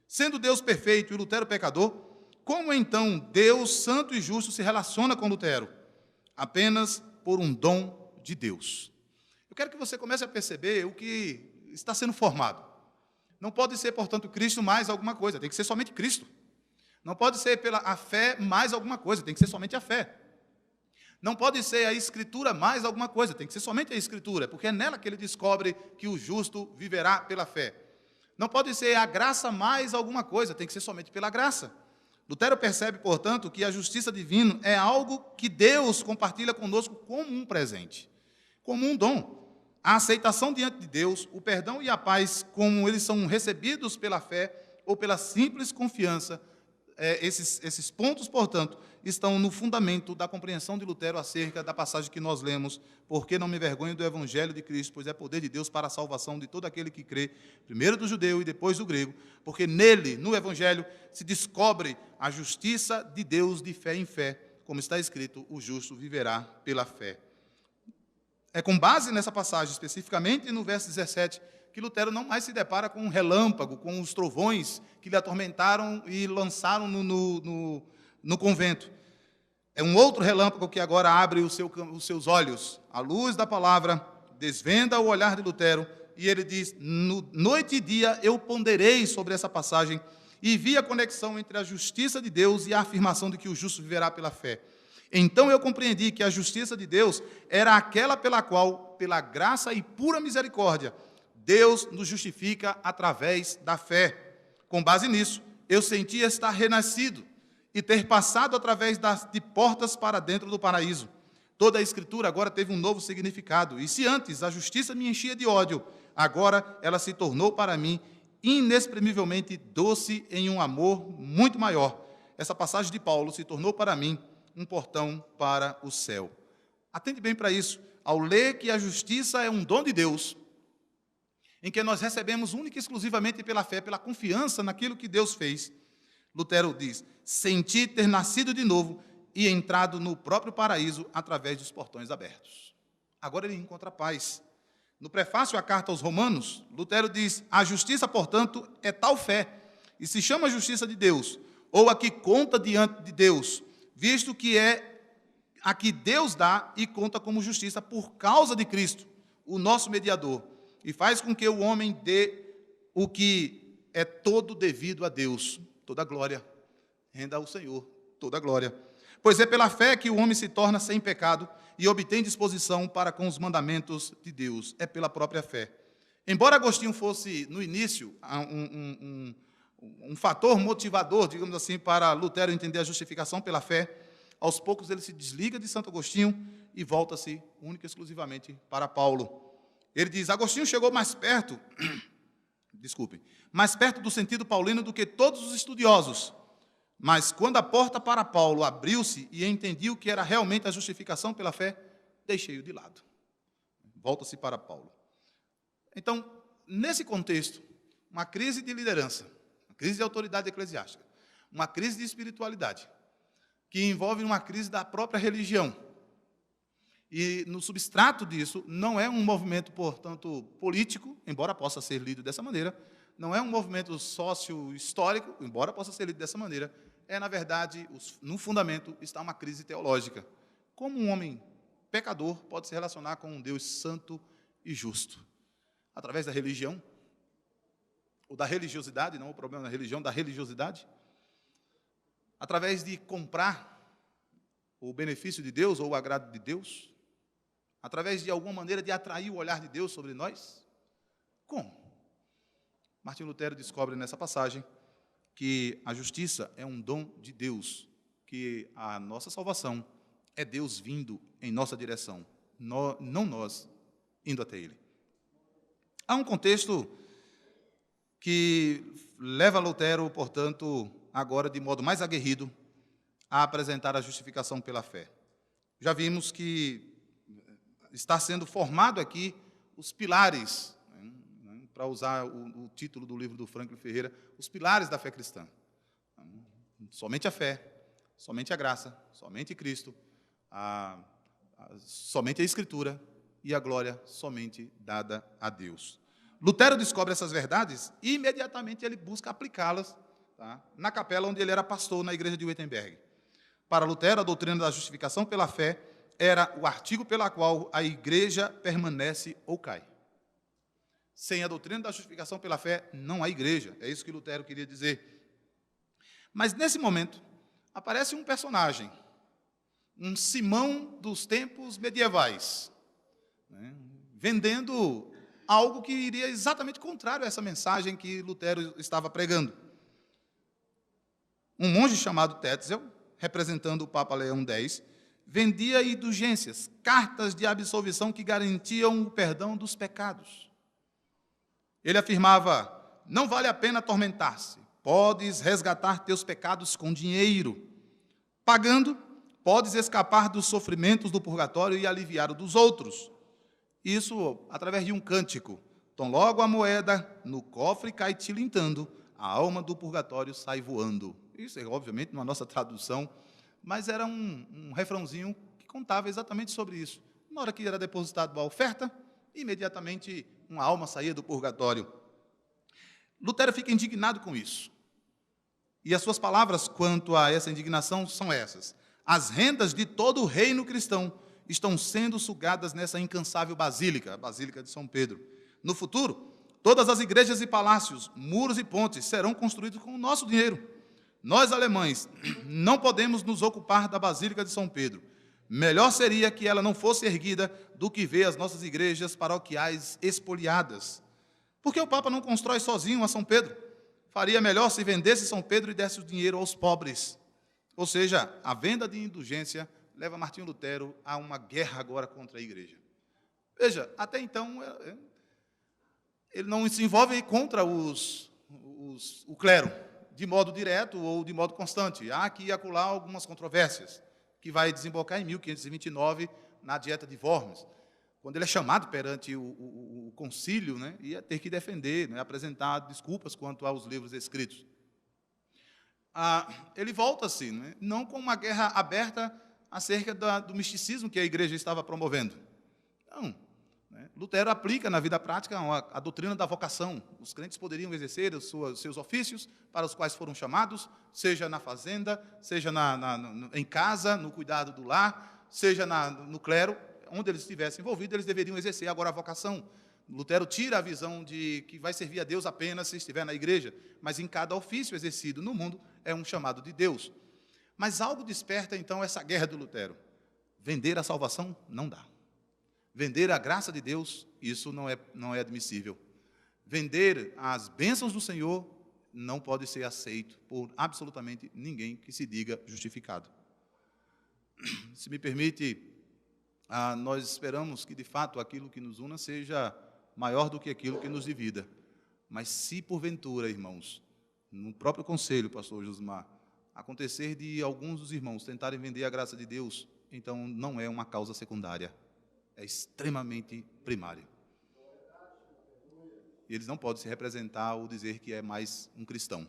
Sendo Deus perfeito e Lutero pecador, como então Deus santo e justo se relaciona com Lutero? Apenas por um dom de Deus. Eu quero que você comece a perceber o que está sendo formado. Não pode ser, portanto, Cristo mais alguma coisa, tem que ser somente Cristo. Não pode ser pela a fé mais alguma coisa, tem que ser somente a fé. Não pode ser a Escritura mais alguma coisa, tem que ser somente a Escritura, porque é nela que ele descobre que o justo viverá pela fé. Não pode ser a graça mais alguma coisa, tem que ser somente pela graça. Lutero percebe, portanto, que a justiça divina é algo que Deus compartilha conosco como um presente, como um dom. A aceitação diante de Deus, o perdão e a paz, como eles são recebidos pela fé ou pela simples confiança, esses pontos, portanto, estão no fundamento da compreensão de Lutero acerca da passagem que nós lemos: porque não me envergonho do Evangelho de Cristo, pois é poder de Deus para a salvação de todo aquele que crê, primeiro do judeu e depois do grego, porque nele, no Evangelho, se descobre a justiça de Deus de fé em fé, como está escrito: o justo viverá pela fé. É com base nessa passagem, especificamente no verso 17, que Lutero não mais se depara com um relâmpago, com os trovões que lhe atormentaram e lançaram no convento. É um outro relâmpago que agora abre os seus olhos. A luz da palavra desvenda o olhar de Lutero, e ele diz: noite e dia eu ponderei sobre essa passagem e vi a conexão entre a justiça de Deus e a afirmação de que o justo viverá pela fé. Então eu compreendi que a justiça de Deus era aquela pela qual, pela graça e pura misericórdia, Deus nos justifica através da fé. Com base nisso, eu senti estar renascido e ter passado através de portas para dentro do paraíso. Toda a Escritura agora teve um novo significado, e se antes a justiça me enchia de ódio, agora ela se tornou para mim inexprimivelmente doce em um amor muito maior. Essa passagem de Paulo se tornou para mim um portão para o céu. Atende bem para isso. Ao ler que a justiça é um dom de Deus, em que nós recebemos única e exclusivamente pela fé, pela confiança naquilo que Deus fez, Lutero diz: senti ter nascido de novo e entrado no próprio paraíso através dos portões abertos. Agora ele encontra paz. No prefácio à carta aos Romanos, Lutero diz: a justiça, portanto, é tal fé, e se chama justiça de Deus, ou a que conta diante de Deus, visto que é a que Deus dá e conta como justiça por causa de Cristo, o nosso mediador, e faz com que o homem dê o que é todo devido a Deus. Toda glória renda ao Senhor, toda glória. Pois é pela fé que o homem se torna sem pecado e obtém disposição para com os mandamentos de Deus. É pela própria fé. Embora Agostinho fosse, no início, um fator motivador, digamos assim, para Lutero entender a justificação pela fé, aos poucos ele se desliga de Santo Agostinho e volta-se única e exclusivamente para Paulo. Ele diz: Agostinho chegou mais perto, mais perto do sentido paulino do que todos os estudiosos, mas quando a porta para Paulo abriu-se e entendi o que era realmente a justificação pela fé, deixei-o de lado. Volta-se para Paulo. Então, nesse contexto, uma crise de liderança, uma crise de autoridade eclesiástica, uma crise de espiritualidade, que envolve uma crise da própria religião. E no substrato disso, não é um movimento, portanto, político, embora possa ser lido dessa maneira, não é um movimento sócio-histórico, embora possa ser lido dessa maneira, é, na verdade, no fundamento está uma crise teológica. Como um homem pecador pode se relacionar com um Deus santo e justo? Através da religião? Ou da religiosidade, não o problema da religião, da religiosidade? Através de comprar o benefício de Deus ou o agrado de Deus? Através de alguma maneira de atrair o olhar de Deus sobre nós? Como? Martinho Lutero descobre nessa passagem que a justiça é um dom de Deus, que a nossa salvação é Deus vindo em nossa direção, não nós indo até Ele. Há um contexto que leva Lutero, portanto, agora de modo mais aguerrido, a apresentar a justificação pela fé. Já vimos que está sendo formado aqui os pilares, para usar o título do livro do Franklin Ferreira, os pilares da fé cristã. Somente a fé, somente a graça, somente Cristo, somente a Escritura e a glória somente dada a Deus. Lutero descobre essas verdades e imediatamente ele busca aplicá-las, tá, na capela onde ele era pastor, na igreja de Wittenberg. Para Lutero, a doutrina da justificação pela fé era o artigo pela qual a igreja permanece ou cai. Sem a doutrina da justificação pela fé, não há igreja. É isso que Lutero queria dizer. Mas, nesse momento, aparece um personagem, um Simão dos tempos medievais, né, vendendo algo que iria exatamente contrário a essa mensagem que Lutero estava pregando. Um monge chamado Tetzel, representando o Papa Leão X, vendia indulgências, cartas de absolvição que garantiam o perdão dos pecados. Ele afirmava: não vale a pena atormentar-se, podes resgatar teus pecados com dinheiro. Pagando, podes escapar dos sofrimentos do purgatório e aliviar o dos outros. Isso através de um cântico. Então, logo a moeda no cofre cai tilintando, a alma do purgatório sai voando. Isso é, obviamente, na nossa tradução, mas era um refrãozinho que contava exatamente sobre isso. Na hora que era depositado a oferta, imediatamente uma alma saía do purgatório. Lutero fica indignado com isso. E as suas palavras quanto a essa indignação são essas: as rendas de todo o reino cristão estão sendo sugadas nessa incansável basílica, a Basílica de São Pedro. No futuro, todas as igrejas e palácios, muros e pontes serão construídos com o nosso dinheiro. Nós, alemães, não podemos nos ocupar da Basílica de São Pedro. Melhor seria que ela não fosse erguida do que ver as nossas igrejas paroquiais expoliadas. Por que o Papa não constrói sozinho a São Pedro? Faria melhor se vendesse São Pedro e desse o dinheiro aos pobres. Ou seja, a venda de indulgência leva Martinho Lutero a uma guerra agora contra a igreja. Veja, até então, ele não se envolve contra o clero, de modo direto ou de modo constante. Há aqui e acolá algumas controvérsias, que vai desembocar em 1529, na Dieta de Worms, quando ele é chamado perante o concílio, né, ia ter que defender, né, apresentar desculpas quanto aos livros escritos. Ele volta-se, né, não com uma guerra aberta acerca do misticismo que a igreja estava promovendo. Não. Né, Lutero aplica na vida prática a doutrina da vocação. Os crentes poderiam exercer os seus ofícios para os quais foram chamados, seja na fazenda, seja em casa, no cuidado do lar, seja no clero, onde eles estivessem envolvidos, eles deveriam exercer agora a vocação. Lutero tira a visão de que vai servir a Deus apenas se estiver na igreja, mas em cada ofício exercido no mundo é um chamado de Deus. Mas algo desperta, então, essa guerra do Lutero. Vender a salvação não dá. Vender a graça de Deus, isso não é admissível. Vender as bênçãos do Senhor não pode ser aceito por absolutamente ninguém que se diga justificado. Se me permite, nós esperamos que, de fato, aquilo que nos una seja maior do que aquilo que nos divida. Mas se, porventura, irmãos, no próprio conselho, pastor Josimar, acontecer de alguns dos irmãos tentarem vender a graça de Deus, então não é uma causa secundária, é extremamente primária. E eles não podem se representar ou dizer que é mais um cristão.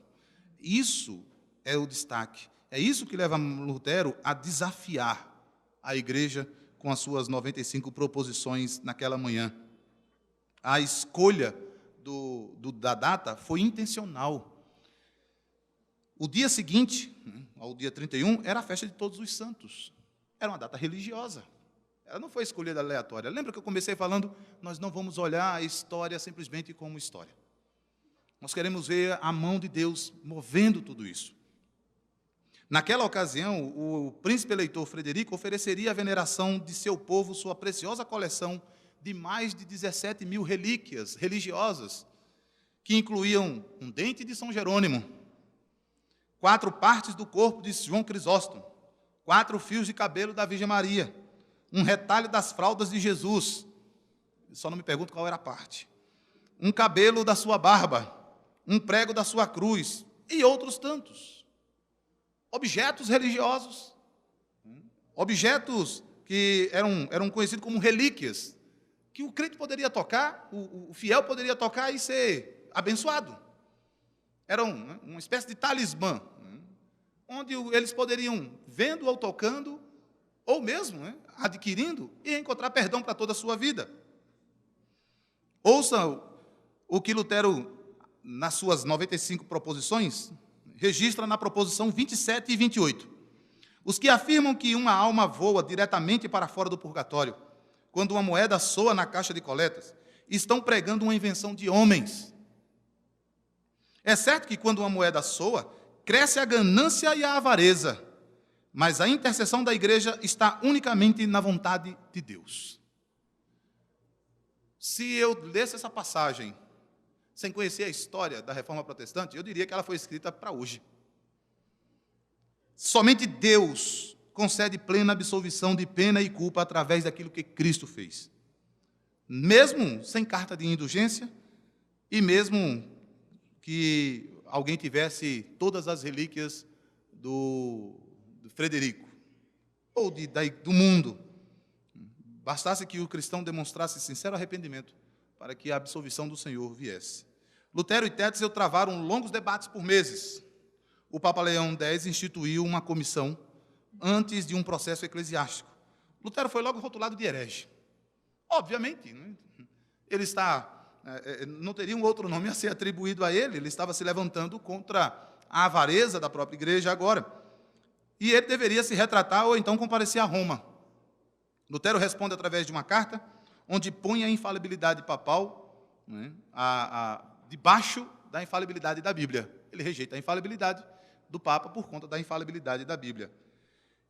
Isso é o destaque, é isso que leva Lutero a desafiar a igreja com as suas 95 proposições naquela manhã. A escolha da data foi intencional. O dia seguinte, ao dia 31, era a festa de Todos os Santos. Era uma data religiosa. Ela não foi escolhida aleatória. Lembra que eu comecei falando, nós não vamos olhar a história simplesmente como história. Nós queremos ver a mão de Deus movendo tudo isso. Naquela ocasião, o príncipe eleitor Frederico ofereceria à veneração de seu povo sua preciosa coleção de mais de 17 mil relíquias religiosas, que incluíam um dente de São Jerônimo, 4 partes do corpo de João Crisóstomo, 4 fios de cabelo da Virgem Maria, um retalho das fraldas de Jesus, só não me pergunto qual era a parte, um cabelo da sua barba, um prego da sua cruz e outros tantos. Objetos religiosos, objetos que eram conhecidos como relíquias, que o crente poderia tocar, o fiel poderia tocar e ser abençoado. Era uma espécie de talismã, onde eles poderiam, vendo ou tocando, ou mesmo adquirindo, e encontrar perdão para toda a sua vida. Ouça o que Lutero, nas suas 95 proposições, registra na proposição 27 e 28. Os que afirmam que uma alma voa diretamente para fora do purgatório, quando uma moeda soa na caixa de coletas, estão pregando uma invenção de homens. É certo que quando uma moeda soa, cresce a ganância e a avareza, mas a intercessão da igreja está unicamente na vontade de Deus. Se eu lesse essa passagem sem conhecer a história da Reforma Protestante, eu diria que ela foi escrita para hoje. Somente Deus concede plena absolvição de pena e culpa através daquilo que Cristo fez. Mesmo sem carta de indulgência e mesmo que alguém tivesse todas as relíquias do Frederico ou do mundo, bastasse que o cristão demonstrasse sincero arrependimento para que a absolvição do Senhor viesse. Lutero e Tetzel travaram longos debates por meses. O Papa Leão X instituiu uma comissão antes de um processo eclesiástico. Lutero foi logo rotulado de herege. Obviamente, né? Ele não teria um outro nome a ser atribuído a ele, ele estava se levantando contra a avareza da própria igreja agora. E ele deveria se retratar ou então comparecer a Roma. Lutero responde através de uma carta, onde põe a infalibilidade papal, né, debaixo da infalibilidade da Bíblia. Ele rejeita a infalibilidade do Papa por conta da infalibilidade da Bíblia.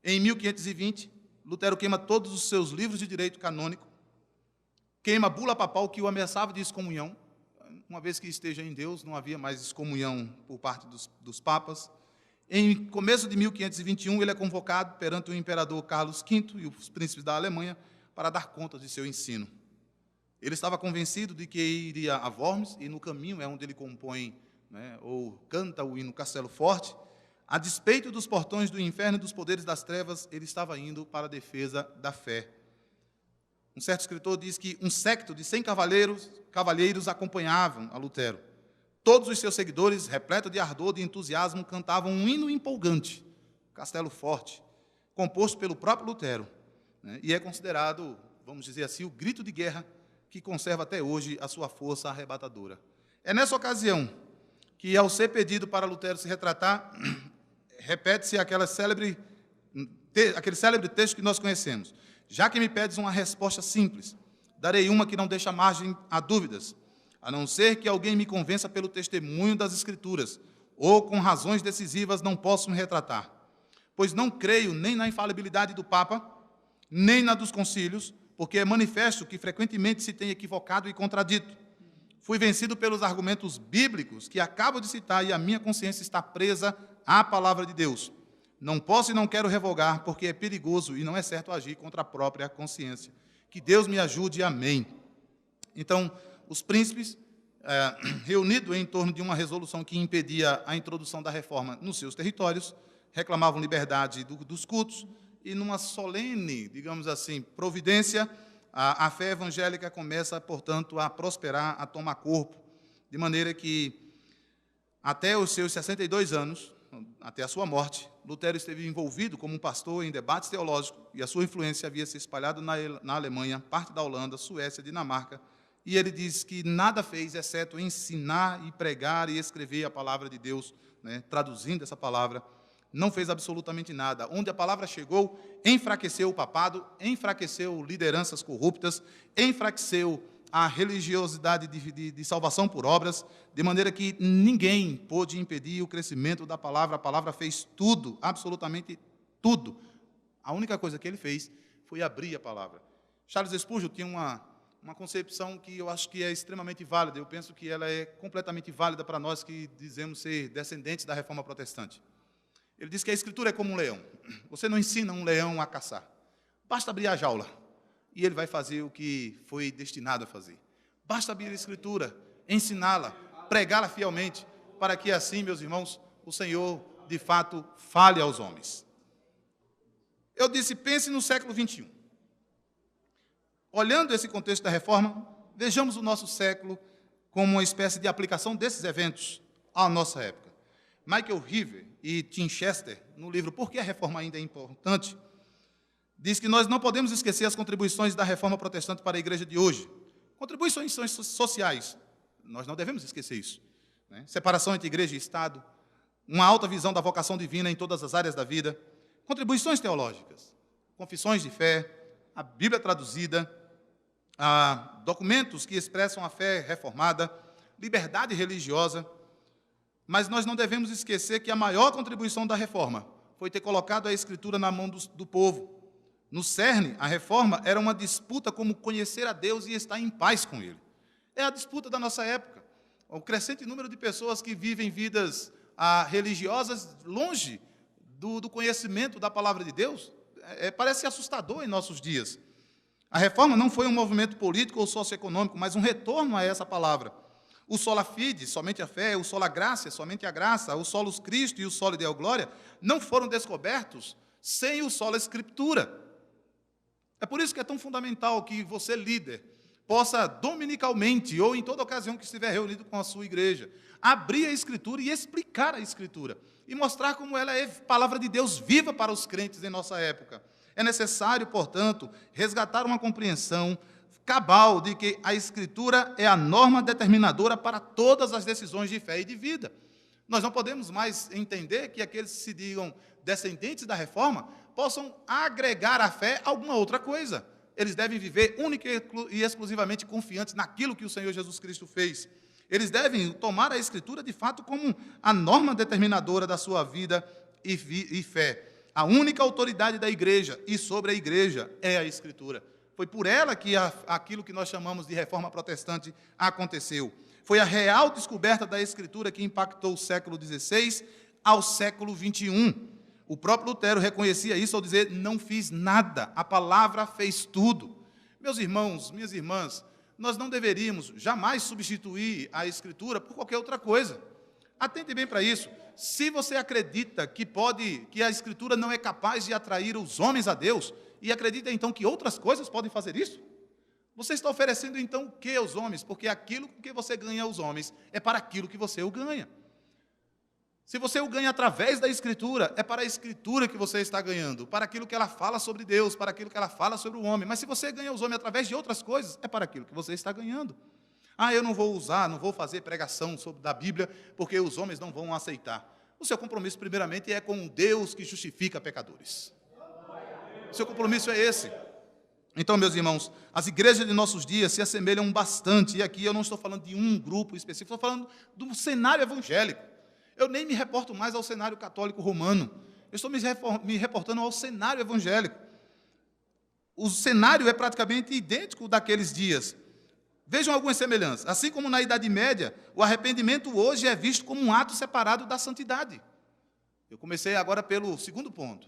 Em 1520, Lutero queima todos os seus livros de direito canônico, queima a bula papal que o ameaçava de excomunhão. Uma vez que esteja em Deus, não havia mais excomunhão por parte dos papas. Em começo de 1521, ele é convocado perante o imperador Carlos V e os príncipes da Alemanha para dar conta de seu ensino. Ele estava convencido de que iria a Worms, e no caminho é onde ele compõe, né, ou canta o hino Castelo Forte. A despeito dos portões do inferno e dos poderes das trevas, ele estava indo para a defesa da fé. Um certo escritor diz que um séquito de 100 cavalheiros acompanhavam a Lutero. Todos os seus seguidores, repletos de ardor, de entusiasmo, cantavam um hino empolgante, Castelo Forte, composto pelo próprio Lutero, né, e é considerado, vamos dizer assim, o grito de guerra que conserva até hoje a sua força arrebatadora. É nessa ocasião que, ao ser pedido para Lutero se retratar, repete-se aquele célebre texto que nós conhecemos. Já que me pedes uma resposta simples, darei uma que não deixa margem a dúvidas, a não ser que alguém me convença pelo testemunho das Escrituras, ou com razões decisivas não posso me retratar. Pois não creio nem na infalibilidade do Papa, nem na dos concílios, porque é manifesto que frequentemente se tem equivocado e contradito. Fui vencido pelos argumentos bíblicos que acabo de citar e a minha consciência está presa à palavra de Deus. Não posso e não quero revogar, porque é perigoso e não é certo agir contra a própria consciência. Que Deus me ajude, amém. Então, os príncipes, reunidos em torno de uma resolução que impedia a introdução da reforma nos seus territórios, reclamavam liberdade dos cultos, e numa solene, digamos assim, providência, a fé evangélica começa, portanto, a prosperar, a tomar corpo, de maneira que, até os seus 62 anos, até a sua morte, Lutero esteve envolvido como um pastor em debates teológicos, e a sua influência havia se espalhado na Alemanha, parte da Holanda, Suécia, Dinamarca, e ele diz que nada fez, exceto ensinar e pregar e escrever a palavra de Deus, né, traduzindo essa palavra. Não fez absolutamente nada. Onde a palavra chegou, enfraqueceu o papado, enfraqueceu lideranças corruptas, enfraqueceu a religiosidade de salvação por obras, de maneira que ninguém pôde impedir o crescimento da palavra. A palavra fez tudo, absolutamente tudo. A única coisa que ele fez foi abrir a palavra. Charles Spurgeon tinha uma concepção que eu acho que é extremamente válida. Eu penso que ela é completamente válida para nós que dizemos ser descendentes da Reforma Protestante. Ele diz que a Escritura é como um leão. Você não ensina um leão a caçar. Basta abrir a jaula e ele vai fazer o que foi destinado a fazer. Basta abrir a Escritura, ensiná-la, pregá-la fielmente, para que assim, meus irmãos, o Senhor, de fato, fale aos homens. Eu disse, pense no século XXI. Olhando esse contexto da reforma, vejamos o nosso século como uma espécie de aplicação desses eventos à nossa época. Michael Heaver e Tim Chester, no livro Por que a Reforma Ainda é Importante, diz que nós não podemos esquecer as contribuições da Reforma Protestante para a igreja de hoje. Contribuições sociais, nós não devemos esquecer isso, né? Separação entre igreja e Estado, uma alta visão da vocação divina em todas as áreas da vida, contribuições teológicas, confissões de fé, a Bíblia traduzida, documentos que expressam a fé reformada, liberdade religiosa, Mas nós não devemos esquecer que a maior contribuição da reforma foi ter colocado a Escritura na mão do povo. No cerne, a reforma era uma disputa como conhecer a Deus e estar em paz com Ele. É a disputa da nossa época. O crescente número de pessoas que vivem vidas religiosas longe do conhecimento da palavra de Deus parece assustador em nossos dias. A reforma não foi um movimento político ou socioeconômico, mas um retorno a essa palavra. O sola fide, somente a fé, o sola gratia, somente a graça, o solus Christo e o soli Deo Glória, não foram descobertos sem o sola Escritura. É por isso que é tão fundamental que você, líder, possa dominicalmente, ou em toda ocasião que estiver reunido com a sua igreja, abrir a Escritura e explicar a Escritura, e mostrar como ela é palavra de Deus viva para os crentes em nossa época. É necessário, portanto, resgatar uma compreensão cabal de que a Escritura é a norma determinadora para todas as decisões de fé e de vida. Nós não podemos mais entender que aqueles que se digam descendentes da reforma possam agregar à fé alguma outra coisa. Eles devem viver única e exclusivamente confiantes naquilo que o Senhor Jesus Cristo fez. Eles devem tomar a Escritura, de fato, como a norma determinadora da sua vida e fé. A única autoridade da igreja e sobre a igreja é a Escritura. Foi por ela que aquilo que nós chamamos de reforma protestante aconteceu. Foi a real descoberta da Escritura que impactou o século XVI ao século XXI. O próprio Lutero reconhecia isso ao dizer: não fiz nada, a palavra fez tudo. Meus irmãos, minhas irmãs, nós não deveríamos jamais substituir a Escritura por qualquer outra coisa. Atente bem para isso. Se você acredita que a Escritura não é capaz de atrair os homens a Deus, e acredita então que outras coisas podem fazer isso, você está oferecendo então o que aos homens? Porque aquilo com que você ganha aos homens é para aquilo que você o ganha. Se você o ganha através da Escritura, é para a Escritura que você está ganhando, para aquilo que ela fala sobre Deus, para aquilo que ela fala sobre o homem. Mas se você ganha os homens através de outras coisas, é para aquilo que você está ganhando. Eu não vou fazer pregação da Bíblia, porque os homens não vão aceitar. O seu compromisso, primeiramente, é com Deus que justifica pecadores. O seu compromisso é esse. Então, meus irmãos, as igrejas de nossos dias se assemelham bastante, e aqui eu não estou falando de um grupo específico, estou falando do cenário evangélico. Eu nem me reporto mais ao cenário católico romano, eu estou me reportando ao cenário evangélico. O cenário é praticamente idêntico daqueles dias. Vejam algumas semelhanças. Assim como na Idade Média, o arrependimento hoje é visto como um ato separado da santidade. Eu comecei agora pelo segundo ponto.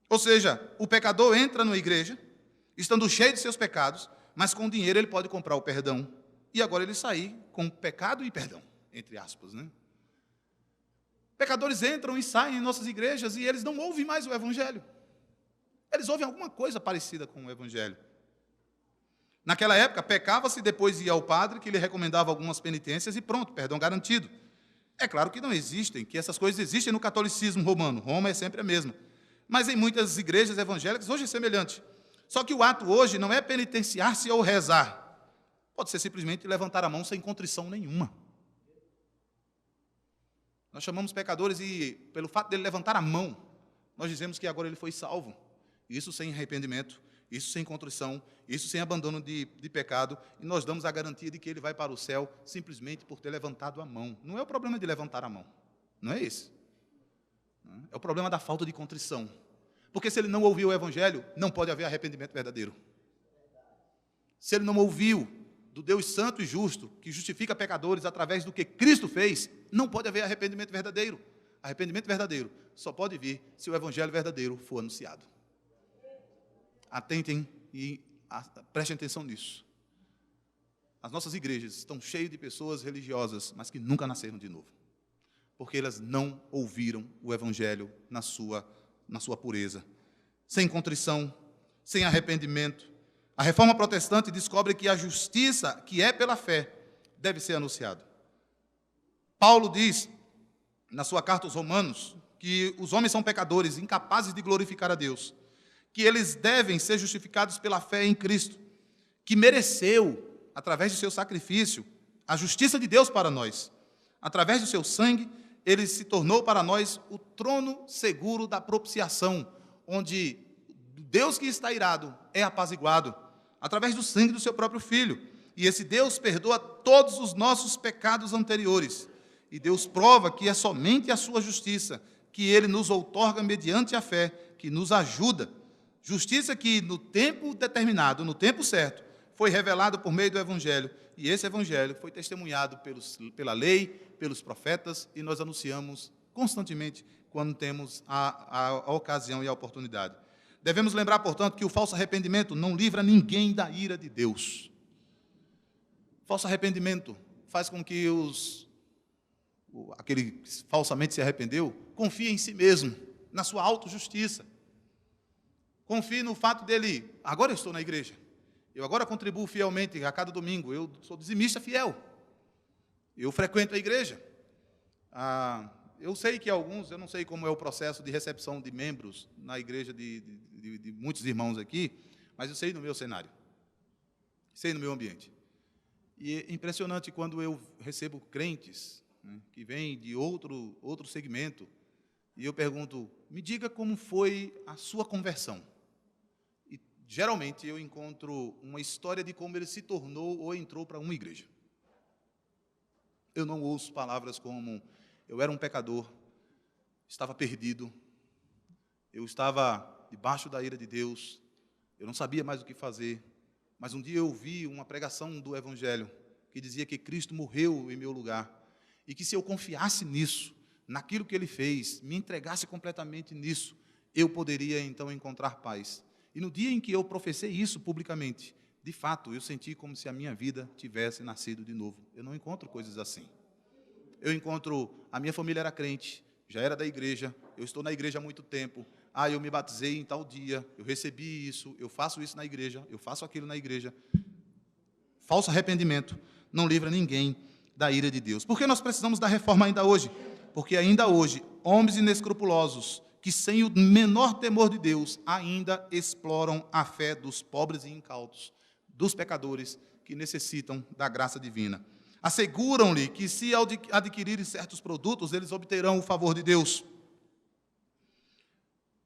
Ou seja, o pecador entra na igreja, estando cheio de seus pecados, mas com dinheiro ele pode comprar o perdão. E agora ele sai com pecado e perdão, entre aspas, né? Pecadores entram e saem em nossas igrejas e eles não ouvem mais o Evangelho. Eles ouvem alguma coisa parecida com o Evangelho. Naquela época, pecava-se, depois ia ao padre, que lhe recomendava algumas penitências e pronto, perdão garantido. É claro que não existem, que essas coisas existem no catolicismo romano. Roma é sempre a mesma. Mas em muitas igrejas evangélicas, hoje é semelhante. Só que o ato hoje não é penitenciar-se ou rezar. Pode ser simplesmente levantar a mão sem contrição nenhuma. Nós chamamos pecadores e, pelo fato dele levantar a mão, nós dizemos que agora ele foi salvo. Isso sem arrependimento, isso sem contrição, isso sem abandono de pecado, e nós damos a garantia de que ele vai para o céu simplesmente por ter levantado a mão. Não é o problema de levantar a mão, não é esse. É o problema da falta de contrição. Porque se ele não ouviu o Evangelho, não pode haver arrependimento verdadeiro. Se ele não ouviu do Deus santo e justo, que justifica pecadores através do que Cristo fez, não pode haver arrependimento verdadeiro. Arrependimento verdadeiro só pode vir se o Evangelho verdadeiro for anunciado. Atentem e prestem atenção nisso. As nossas igrejas estão cheias de pessoas religiosas, mas que nunca nasceram de novo. Porque elas não ouviram o Evangelho na sua pureza. Sem contrição, sem arrependimento. A reforma protestante descobre que a justiça, que é pela fé, deve ser anunciada. Paulo diz, na sua carta aos Romanos, que os homens são pecadores, incapazes de glorificar a Deus, que eles devem ser justificados pela fé em Cristo, que mereceu, através do seu sacrifício, a justiça de Deus para nós. Através do seu sangue, ele se tornou para nós o trono seguro da propiciação, onde Deus que está irado é apaziguado, através do sangue do seu próprio Filho. E esse Deus perdoa todos os nossos pecados anteriores. E Deus prova que é somente a sua justiça, que Ele nos outorga mediante a fé, que nos ajuda. Justiça que no tempo determinado, no tempo certo, foi revelado por meio do Evangelho. E esse Evangelho foi testemunhado pela lei, pelos profetas, e nós anunciamos constantemente quando temos a ocasião e a oportunidade. Devemos lembrar, portanto, que o falso arrependimento não livra ninguém da ira de Deus. O falso arrependimento faz com que aquele que falsamente se arrependeu confie em si mesmo, na sua autojustiça. Confie no fato dele, agora eu estou na igreja, eu agora contribuo fielmente a cada domingo, eu sou dizimista fiel, eu frequento a igreja. Eu sei que alguns, eu não sei como é o processo de recepção de membros na igreja de muitos irmãos aqui, mas eu sei no meu cenário, sei no meu ambiente. E é impressionante quando eu recebo crentes, né, que vêm de outro segmento, e eu pergunto, me diga como foi a sua conversão. E geralmente eu encontro uma história de como ele se tornou ou entrou para uma igreja. Eu não ouço palavras como, eu era um pecador, estava perdido, eu estava debaixo da ira de Deus, eu não sabia mais o que fazer, mas um dia eu ouvi uma pregação do Evangelho que dizia que Cristo morreu em meu lugar e que se eu confiasse nisso, naquilo que Ele fez, me entregasse completamente nisso, eu poderia então encontrar paz. E no dia em que eu professei isso publicamente, de fato, eu senti como se a minha vida tivesse nascido de novo. Eu não encontro coisas assim. Eu encontro, a minha família era crente, já era da igreja, eu estou na igreja há muito tempo, eu me batizei em tal dia, eu recebi isso, eu faço isso na igreja, eu faço aquilo na igreja. Falso arrependimento não livra ninguém da ira de Deus. Por que nós precisamos da reforma ainda hoje? Porque ainda hoje, homens inescrupulosos, que sem o menor temor de Deus, ainda exploram a fé dos pobres e incautos, dos pecadores que necessitam da graça divina. Asseguram-lhe que, se adquirirem certos produtos, eles obterão o favor de Deus.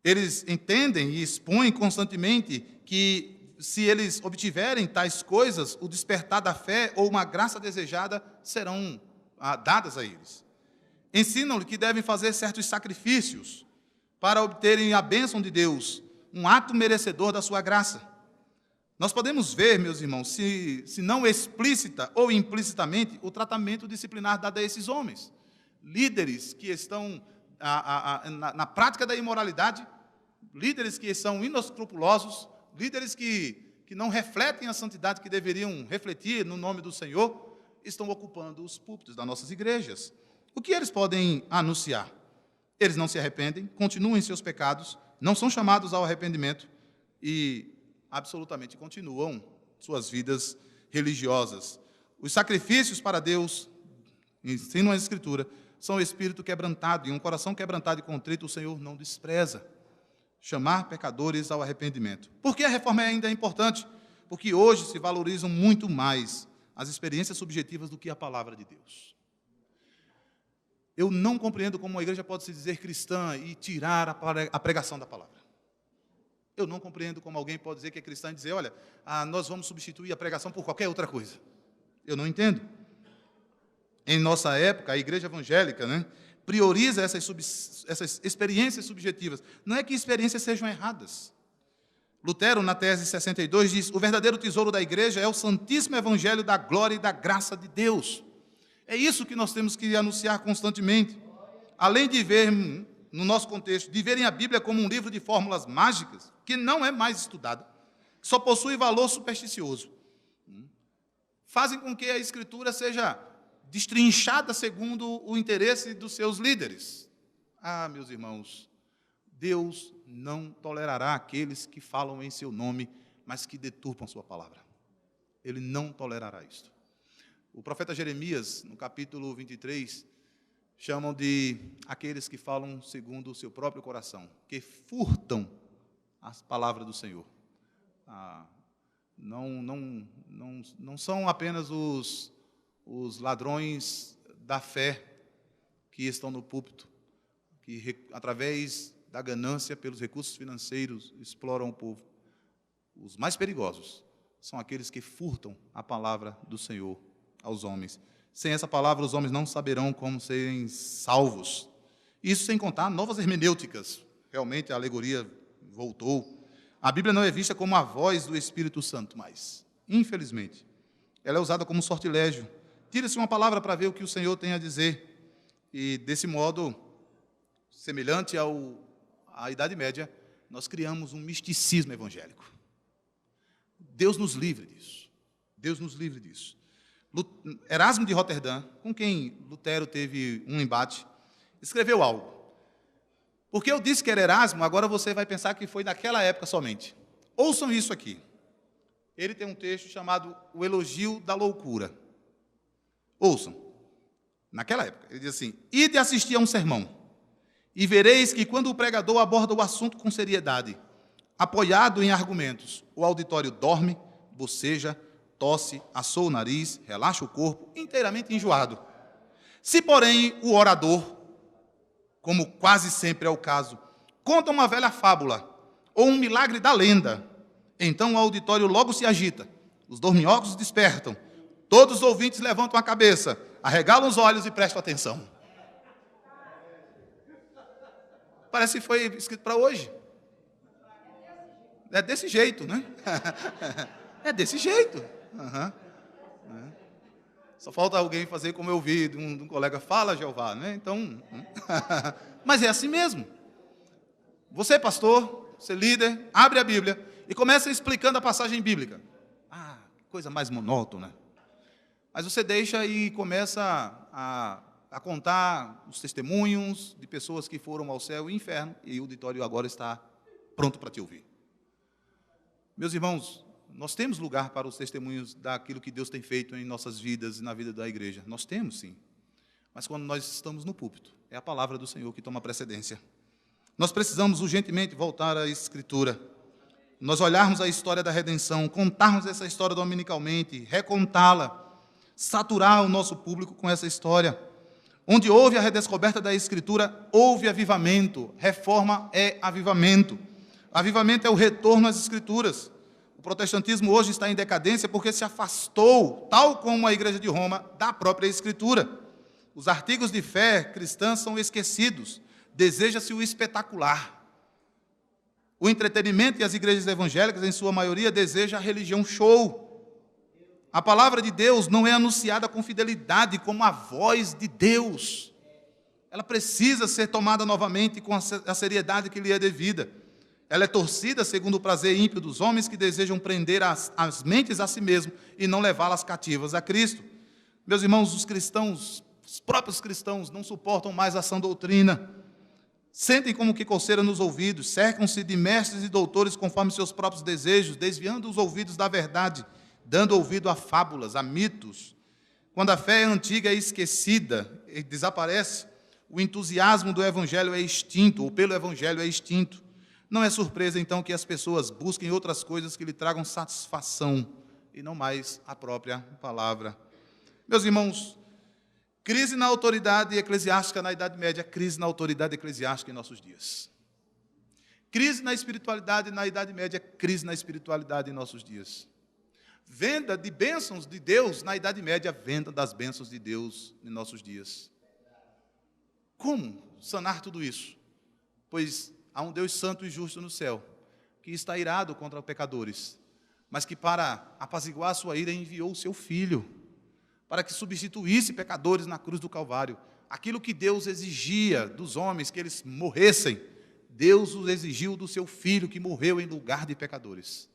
Eles entendem e expõem constantemente que, se eles obtiverem tais coisas, o despertar da fé ou uma graça desejada serão dadas a eles. Ensinam-lhe que devem fazer certos sacrifícios para obterem a bênção de Deus, um ato merecedor da sua graça. Nós podemos ver, meus irmãos, se não explícita ou implicitamente, o tratamento disciplinar dado a esses homens. Líderes que estão na prática da imoralidade, líderes que são inescrupulosos, líderes que não refletem a santidade que deveriam refletir no nome do Senhor, estão ocupando os púlpitos das nossas igrejas. O que eles podem anunciar? Eles não se arrependem, continuam em seus pecados, não são chamados ao arrependimento e absolutamente continuam suas vidas religiosas. Os sacrifícios para Deus, ensinam a Escritura, são o espírito quebrantado, e um coração quebrantado e contrito o Senhor não despreza. Chamar pecadores ao arrependimento. Por que a reforma ainda é importante? Porque hoje se valorizam muito mais as experiências subjetivas do que a palavra de Deus. Eu não compreendo como uma igreja pode se dizer cristã e tirar a pregação da palavra. Eu não compreendo como alguém pode dizer que é cristão e dizer, olha, nós vamos substituir a pregação por qualquer outra coisa. Eu não entendo. Em nossa época, a igreja evangélica, né, prioriza essas experiências subjetivas. Não é que experiências sejam erradas. Lutero, na tese 62, diz, o verdadeiro tesouro da igreja é o santíssimo evangelho da glória e da graça de Deus. É isso que nós temos que anunciar constantemente. Além de ver, no nosso contexto, de verem a Bíblia como um livro de fórmulas mágicas, que não é mais estudada, que só possui valor supersticioso. Fazem com que a Escritura seja destrinchada segundo o interesse dos seus líderes. Meus irmãos, Deus não tolerará aqueles que falam em seu nome, mas que deturpam sua palavra. Ele não tolerará isto. O profeta Jeremias, no capítulo 23, chamam de aqueles que falam segundo o seu próprio coração, que furtam as palavras do Senhor. Não são apenas os ladrões da fé que estão no púlpito, que através da ganância pelos recursos financeiros exploram o povo. Os mais perigosos são aqueles que furtam a palavra do Senhor aos homens. Sem essa palavra, os homens não saberão como serem salvos. Isso sem contar novas hermenêuticas. Realmente a alegoria voltou. A Bíblia não é vista como a voz do Espírito Santo, mas, infelizmente, ela é usada como sortilégio. Tira-se uma palavra para ver o que o Senhor tem a dizer. E, desse modo, semelhante à Idade Média, nós criamos um misticismo evangélico. Deus nos livre disso. Deus nos livre disso. Erasmo de Roterdã, com quem Lutero teve um embate, escreveu algo. Porque eu disse que era Erasmo, agora você vai pensar que foi naquela época somente. Ouçam isso aqui. Ele tem um texto chamado O Elogio da Loucura. Ouçam. Naquela época, ele diz assim: ide assistir a um sermão, e vereis que quando o pregador aborda o assunto com seriedade, apoiado em argumentos, o auditório dorme, boceja, tosse, assoa o nariz, relaxa o corpo, inteiramente enjoado. Se, porém, o orador, como quase sempre é o caso, conta uma velha fábula ou um milagre da lenda, então o auditório logo se agita, os dorminhocos despertam, todos os ouvintes levantam a cabeça, arregalam os olhos e prestam atenção. Parece que foi escrito para hoje. É desse jeito, né? É desse jeito. Uhum. Só falta alguém fazer como eu vi de um colega, fala Jeová, né? Então, mas é assim mesmo. Você, pastor, você líder, abre a Bíblia e começa explicando a passagem bíblica. Ah, que coisa mais monótona. Mas você deixa e começa a contar os testemunhos de pessoas que foram ao céu e inferno, e o auditório agora está pronto para te ouvir. Meus irmãos, nós temos lugar para os testemunhos daquilo que Deus tem feito em nossas vidas e na vida da igreja. Nós temos, sim. Mas quando nós estamos no púlpito, é a palavra do Senhor que toma precedência. Nós precisamos urgentemente voltar à Escritura. Nós olharmos a história da redenção, contarmos essa história dominicalmente, recontá-la, saturar o nosso público com essa história. Onde houve a redescoberta da Escritura, houve avivamento. Reforma é avivamento. Avivamento é o retorno às Escrituras. O protestantismo hoje está em decadência porque se afastou, tal como a Igreja de Roma, da própria Escritura. Os artigos de fé cristã são esquecidos. Deseja-se o espetacular. O entretenimento e as igrejas evangélicas, em sua maioria, desejam a religião show. A palavra de Deus não é anunciada com fidelidade como a voz de Deus. Ela precisa ser tomada novamente com a seriedade que lhe é devida. Ela é torcida segundo o prazer ímpio dos homens que desejam prender as mentes a si mesmo e não levá-las cativas a Cristo. Meus irmãos, os próprios cristãos não suportam mais a sã doutrina. Sentem como que coceira nos ouvidos, cercam-se de mestres e doutores conforme seus próprios desejos, desviando os ouvidos da verdade, dando ouvido a fábulas, a mitos. Quando a fé antiga é esquecida e desaparece, o entusiasmo do Evangelho é extinto, ou pelo Evangelho é extinto. Não é surpresa, então, que as pessoas busquem outras coisas que lhe tragam satisfação, e não mais a própria palavra. Meus irmãos, crise na autoridade eclesiástica na Idade Média, crise na autoridade eclesiástica em nossos dias. Crise na espiritualidade na Idade Média, crise na espiritualidade em nossos dias. Venda de bênçãos de Deus na Idade Média, venda das bênçãos de Deus em nossos dias. Como sanar tudo isso? Pois há um Deus santo e justo no céu, que está irado contra pecadores, mas que para apaziguar a sua ira enviou o seu Filho, para que substituísse pecadores na cruz do Calvário. Aquilo que Deus exigia dos homens, que eles morressem, Deus os exigiu do seu Filho, que morreu em lugar de pecadores.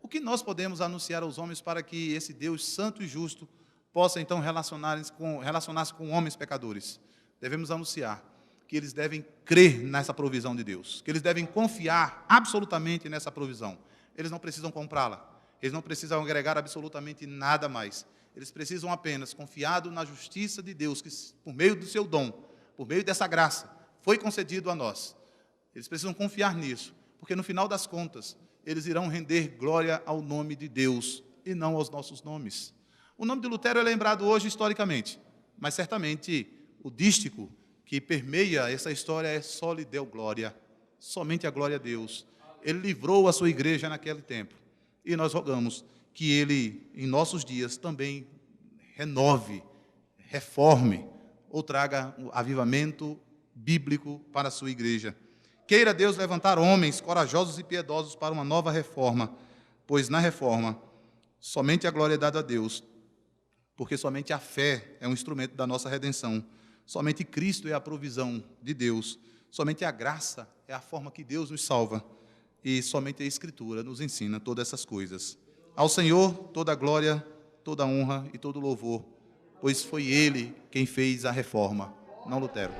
O que nós podemos anunciar aos homens para que esse Deus santo e justo possa então relacionar-se com homens pecadores? Devemos anunciar que eles devem crer nessa provisão de Deus, que eles devem confiar absolutamente nessa provisão. Eles não precisam comprá-la, eles não precisam agregar absolutamente nada mais. Eles precisam apenas, confiado na justiça de Deus, que por meio do seu dom, por meio dessa graça, foi concedido a nós. Eles precisam confiar nisso, porque no final das contas, eles irão render glória ao nome de Deus e não aos nossos nomes. O nome de Lutero é lembrado hoje historicamente, mas certamente o dístico que permeia essa história é só lhe deu glória, somente a glória a Deus. Ele livrou a sua igreja naquele tempo, e nós rogamos que ele, em nossos dias, também renove reforme ou traga um avivamento bíblico para a sua igreja. Queira Deus levantar homens corajosos e piedosos para uma nova reforma, pois na reforma somente a glória é dada a Deus, porque somente a fé é um instrumento da nossa redenção, somente Cristo é a provisão de Deus, somente a graça é a forma que Deus nos salva, e somente a Escritura nos ensina todas essas coisas. Ao Senhor toda a glória, toda a honra e todo o louvor, pois foi Ele quem fez a reforma, não Lutero.